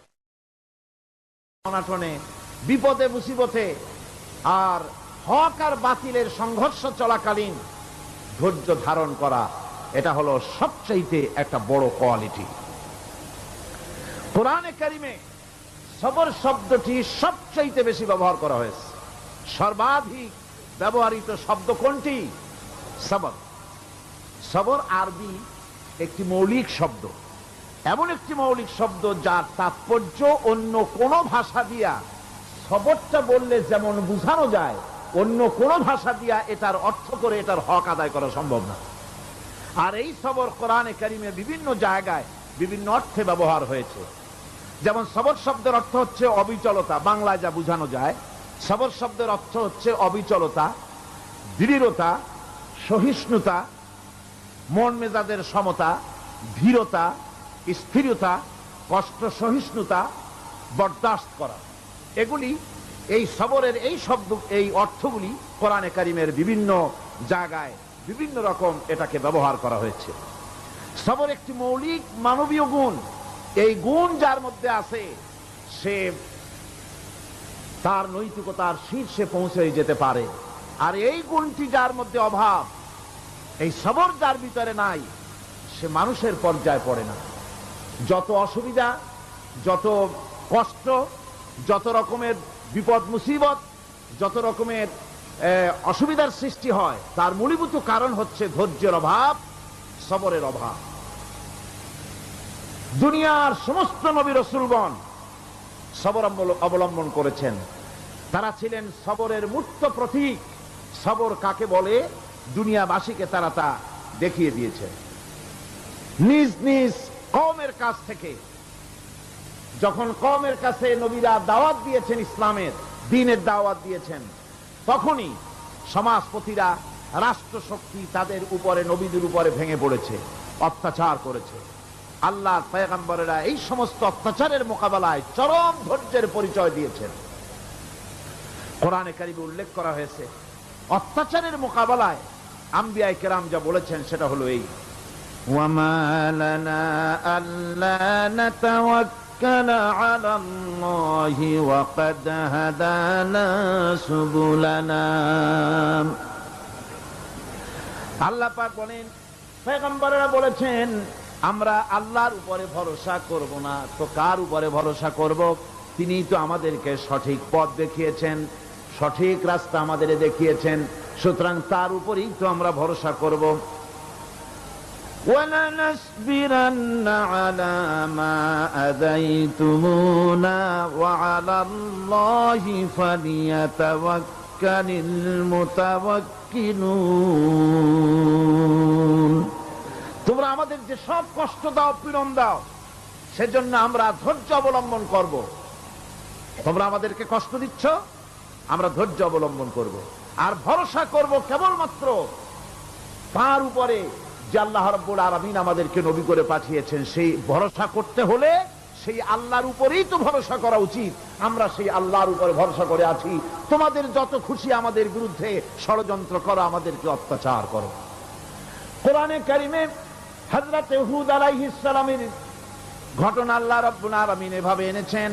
অনাটনে, বিপদে, মুসিবতে আর হক আর বাতিলের সংঘর্ষ চলাকালীন ধৈর্য ধারণ করা, এটা হলো সবচাইতে একটা বড় কোয়ালিটি। কোরআনে কারিমে সবর শব্দটি সবচাইতে বেশি ব্যবহার করা হয়েছে। সর্বাধিক ব্যবহৃত শব্দ কোনটি? সবর। সবর আরবি একটি মৌলিক শব্দ, এমন একটি মৌলিক শব্দ যার তাৎপর্য অন্য কোন ভাষা দিয়া সবরটা বললে যেমন বোঝানো যায়, অন্য কোন ভাষা দিয়া এটার অর্থ করে এটার হক আদায় করা সম্ভব না। আর এই সবর কোরআনে কারিমে বিভিন্ন জায়গায় বিভিন্ন অর্থে ব্যবহার হয়েছে। যেমন সবর শব্দের অর্থ হচ্ছে অবিচলতা, বাংলায় যা বোঝানো যায়। সবর শব্দের অর্থ হচ্ছে অবিচলতা, দৃঢ়তা, সহিষ্ণুতা, মন মেজাজের সমতা, ধীরতা, স্থিরতা, কষ্ট সহিষ্ণুতা, বরদাস্ত করা। এগুলি এই সবরের এই শব্দ, এই অর্থগুলি কোরআনে কারিমের বিভিন্ন জায়গায় বিভিন্ন রকম এটাকে ব্যবহার করা হয়েছে। সবর একটি মৌলিক মানবীয় গুণ। এই গুণ যার মধ্যে আছে সে তার নৈতিকতার শীর্ষে পৌঁছে যেতে পারে। আর এই গুণটি যার মধ্যে অভাব, এই সবর যার ভিতরে নাই, সে মানুষের পর্যায়ে পড়ে না। যত অসুবিধা, যত কষ্ট, যত রকমের বিপদ মুসিবত, যত রকমের অসুবিধার সৃষ্টি হয়, তার মূলীভূত কারণ হচ্ছে ধৈর্যের অভাব, সবরের অভাব। দুনিয়ার সমস্ত নবী রাসূলগণ সবর অবলম্বন করেছেন। তারা ছিলেন সবরের মূর্ত প্রতীক। সবর কাকে বলে দুনিয়াবাসীকে তারা তা দেখিয়ে দিয়েছে। নিজ নিজ কওমের কাছ থেকে যখন কওমের কাছে নবীরা দাওয়াত দিয়েছেন, ইসলামের দ্বীনের দাওয়াত দিয়েছেন, তখনই সমাজপতিরা, রাষ্ট্রশক্তি তাদের উপরে, নবীদের উপরে ভেঙে পড়েছে, অত্যাচার করেছে। আল্লাহর পয়গম্বরেরা এই সমস্ত অত্যাচারের মোকাবেলায় চরম ধৈর্যের পরিচয় দিয়েছেন। কোরআনে কারিমে উল্লেখ করা হয়েছে অত্যাচারের মোকাবেলায় আম্বিয়ায়ে কেরাম যা বলেছেন সেটা হলো এই, ওয়ামা লানা আল্লা নাতাওয়াক্কালা আলাল্লাহি ওয়া ক্বাদ হাদানা সুবুলানা। আল্লাহ পাক বলেন, পয়গম্বররা বলেছেন আমরা আল্লাহর উপরে ভরসা করব না, তো কার উপরে ভরসা করব? তিনিই তো আমাদেরকে সঠিক পথ দেখিয়েছেন, সঠিক রাস্তা আমাদের দেখিয়েছেন, সুতরাং তার উপরেই তো আমরা ভরসা করব। وَلَنَصْبِرَنَّ عَلَى مَا آذَيْتُمُونَا وَعَلَى اللَّهِ فَلْيَتَوَكَّلِ الْمُتَوَكِّلُونَ। তোমরা আমাদের যে সব কষ্ট দাও, পীড়ন দাও, সেজন্য আমরা ধৈর্য অবলম্বন করব। তোমরা আমাদেরকে কষ্ট দিচ্ছ, আমরা ধৈর্য অবলম্বন করব, আর ভরসা করব কেবলমাত্র তার উপরে যে আল্লাহ রাব্বুল আলামিন আমাদেরকে নবী করে পাঠিয়েছেন। সেই ভরসা করতে হলে সেই আল্লাহর উপরেই তো ভরসা করা উচিত। আমরা সেই আল্লাহর উপরে ভরসা করে আছি। তোমাদের যত খুশি আমাদের বিরুদ্ধে ষড়যন্ত্র করো, আমাদেরকে অত্যাচার করো। কোরআনে কারিমে হযরত হুদ আলাইহিস সালামের ঘটনা আল্লাহ রাব্বুল আলামিন এভাবে এনেছেন,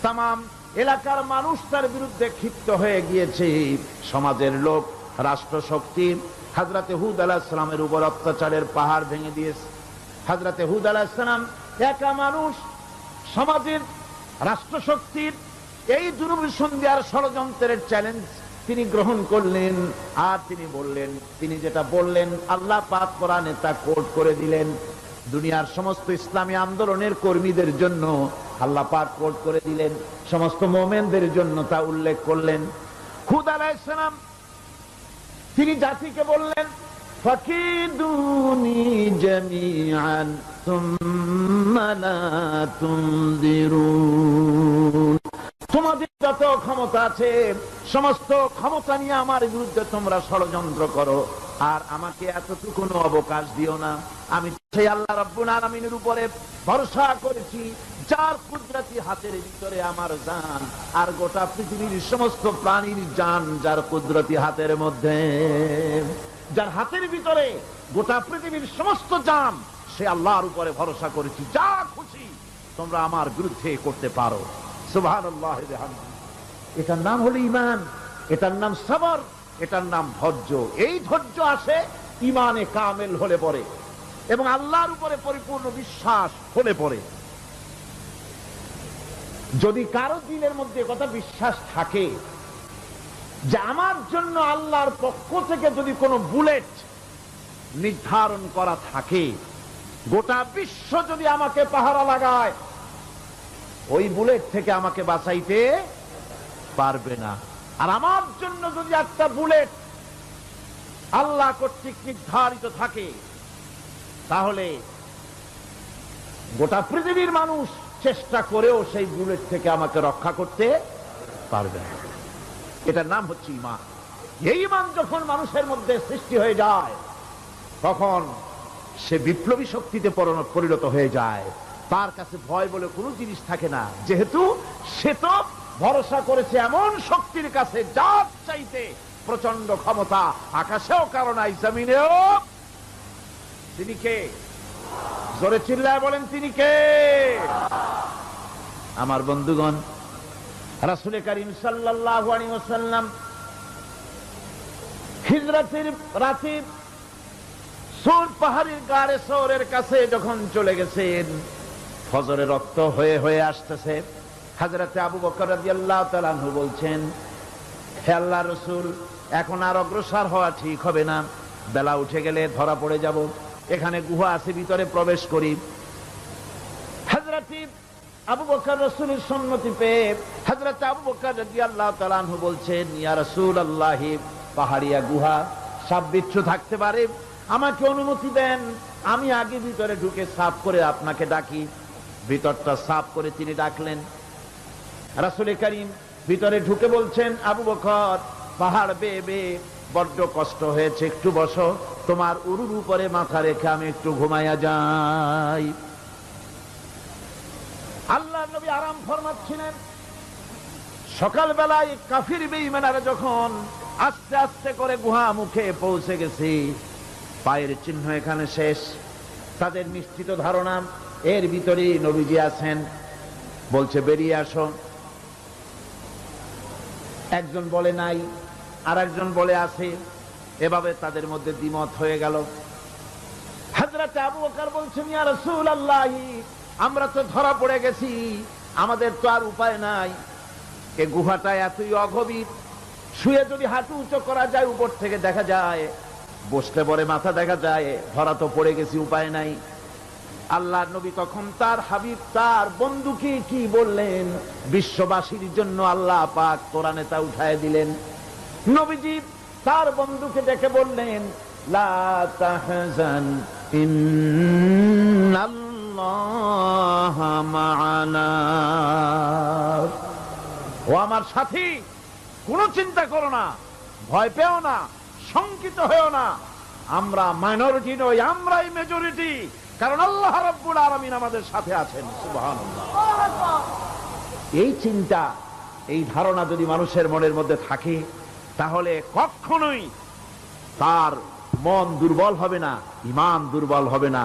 তামাম এলাকার মানুষ তার বিরুদ্ধে ক্ষিপ্ত হয়ে গিয়েছে। সমাজের লোক, রাষ্ট্রশক্তি হযরত হুদ আলাইহিস সালামের উপর অত্যাচারের পাহাড় ভেঙে দিয়েছে। হযরত হুদ আলাইহিস সালাম একা মানুষ, সমাজের রাষ্ট্রশক্তির এই দুর্বিসন্ধির ষড়যন্ত্রের চ্যালেঞ্জ তিনি গ্রহণ করলেন। আর তিনি বললেন, তিনি যেটা বললেন আল্লাহ পাক কোরআনে তা কোট করে দিলেন। দুনিয়ার সমস্ত ইসলামী আন্দোলনের কর্মীদের জন্য আল্লাহ পাক কোট করে দিলেন, সমস্ত মুমিনদের জন্য তা উল্লেখ করলেন। হুদ আলাইহিস সালাম তিনি জাতিকে বললেন, ফাকিদুনি জামিআন সুম্মা লা তুনদিরুন। তোমাদের যত ক্ষমতা আছে সমস্ত ক্ষমতা নিয়ে আমার বিরুদ্ধে তোমরা ষড়যন্ত্র করো, আর আমাকে এতটুকু অবকাশ দিও না। আমি সেই আল্লাহ রাব্বুল আলামিনের উপরে ভরসা করেছি, যার কুদরতি হাতের ভিতরে আমার জান, আর গোটা পৃথিবীর সমস্ত প্রাণীর জান যার কুদরতি হাতের মধ্যে। যার হাতের ভিতরে গোটা পৃথিবীর সমস্ত জান, সে আল্লাহর উপরে ভরসা করেছি। যা খুশি তোমরা আমার বিরুদ্ধে করতে পারো। সুবহানাল্লাহ ওয়া বিহামদিহি। এটার নাম হলো ঈমান, এটার নাম সবর, এটার নাম ধৈর্য। এই ধৈর্য আসে ঈমানে কামেল হলে পরে এবং আল্লাহর উপরে পরিপূর্ণ বিশ্বাস হলে পরে। যদি কারো দিলের মধ্যে কথা বিশ্বাস থাকে যে আমার জন্য আল্লাহর পক্ষ থেকে যদি কোনো বুলেট নির্ধারণ করা থাকে, গোটা বিশ্ব যদি আমাকে পাহারা লাগায়, ওই বুলেট থেকে আমাকে বাঁচাইতে পারবে না। আর আমার জন্য যদি একটা বুলেট আল্লাহ কর্তৃক নির্ধারিত থাকে, তাহলে গোটা পৃথিবীর মানুষ চেষ্টা করেও সেই বুলেট থেকে আমাকে রক্ষা করতে পারবে না। এটার নাম হচ্ছে ঈমান। এই ঈমান যখন মানুষের মধ্যে সৃষ্টি হয়ে যায়, তখন সে বিপ্লবী শক্তিতে পরিণত হয়ে যায়। তার কাছে ভয় বলে কোনো জিনিস থাকে না, যেহেতু সে তো ভরসা করেছে এমন শক্তির কাছে যার চাইতে প্রচন্ড ক্ষমতা, আকাশেও কারো নাই, জমিনেও। তিনি কে? জোরে চিল্লায় বলেন, তিনি কে? আমার বন্ধুগণ, রাসূল কারীম সাল্লাল্লাহু আলাইহি ওয়াসাল্লাম হিজরতের রাতে সূর পাহাড়ের গাড়ে সওরের কাছে যখন চলে গেছেন, ফজরের রক্ত হয়ে হয়ে আসতেছে। হযরতে আবু বকর রাদিয়াল্লাহু তাআলা আনহু বলছেন, হে আল্লাহর রাসূল, এখন আর অগ্রসর হওয়া ঠিক হবে না, বেলা উঠে গেলে ধরা পড়ে যাব। এখানে গুহা আছে, ভিতরে প্রবেশ করি। হযরতে আবু বকর রাসূলের সম্মতি পেয়ে হযরত আবু বকর রাদিয়াল্লাহু তাআলা আনহু বলছেন, ইয়া রাসূলুল্লাহ, পাহাড়িয়া গুহা, সাপ বিচ্ছু থাকতে পারে, আমাকে অনুমতি দেন, আমি আগে ভিতরে ঢুকে সাফ করে আপনাকে ডাকি। ভিতরটা সাফ করে তিনি ডাকলেন। রাসূল কারীম ভিতরে ঢুকে বলছেন, আবু বকর, পাহাড় বেয়ে বেয়ে বড্ড কষ্ট হয়েছে, একটু বসো, তোমার উরুর উপরে মাথা রেখে আমি একটু ঘুমাইয়া যাই। আল্লাহর নবী আরাম ফরমাচ্ছিলেন। সকালবেলায় কাফির বেঈমানরা যখন আস্তে আস্তে করে গুহা মুখে পৌঁছে গেছে, পায়ের চিহ্ন এখানে শেষ, তাদের নিশ্চিত ধারণা এর ভিতরে নবীজি আছেন। বলছে, বেরিয়ে আসো। একজন বলে নাই, আর একজন বলে আছে। এভাবে তাদের মধ্যে দ্বিমত হয়ে গেল। হযরত আবু বকর বলছেন, ইয়া রাসূলুল্লাহ, আমরা তো ধরা পড়ে গেছি, আমাদের তো আর উপায় নাই। এ গুহাটা এতই অগভীর, শুয়ে যদি হাঁটু উঁচু করা যায় উপর থেকে দেখা যায়, বসতে পরে মাথা দেখা যায়, ধরা তো পড়ে গেছি, উপায় নাই। আল্লাহর নবী তখন তার হাবিব, তার বন্ধুকে কি বললেন? বিশ্ববাসীর জন্য আল্লাহ পাক কোরআনে তা উঠায় দিলেন। নবীজি তার বন্ধুকে ডেকে বললেন, লা তাহজান ইন্নাল্লাহা মা'ানা। ও আমার সাথী, কোনো চিন্তা করো না, ভয় পেও না, শঙ্কিত হয়েও না। আমরা মাইনরিটি নই, আমরাই মেজরিটি, কারণ আল্লাহ রাব্বুল আলামিন আমাদের সাথে আছেন। সুবহানাল্লাহ। এই চিন্তা, এই ধারণা যদি মানুষের মনের মধ্যে থাকে, তাহলে কখনোই তার মন দুর্বল হবে না, ঈমান দুর্বল হবে না।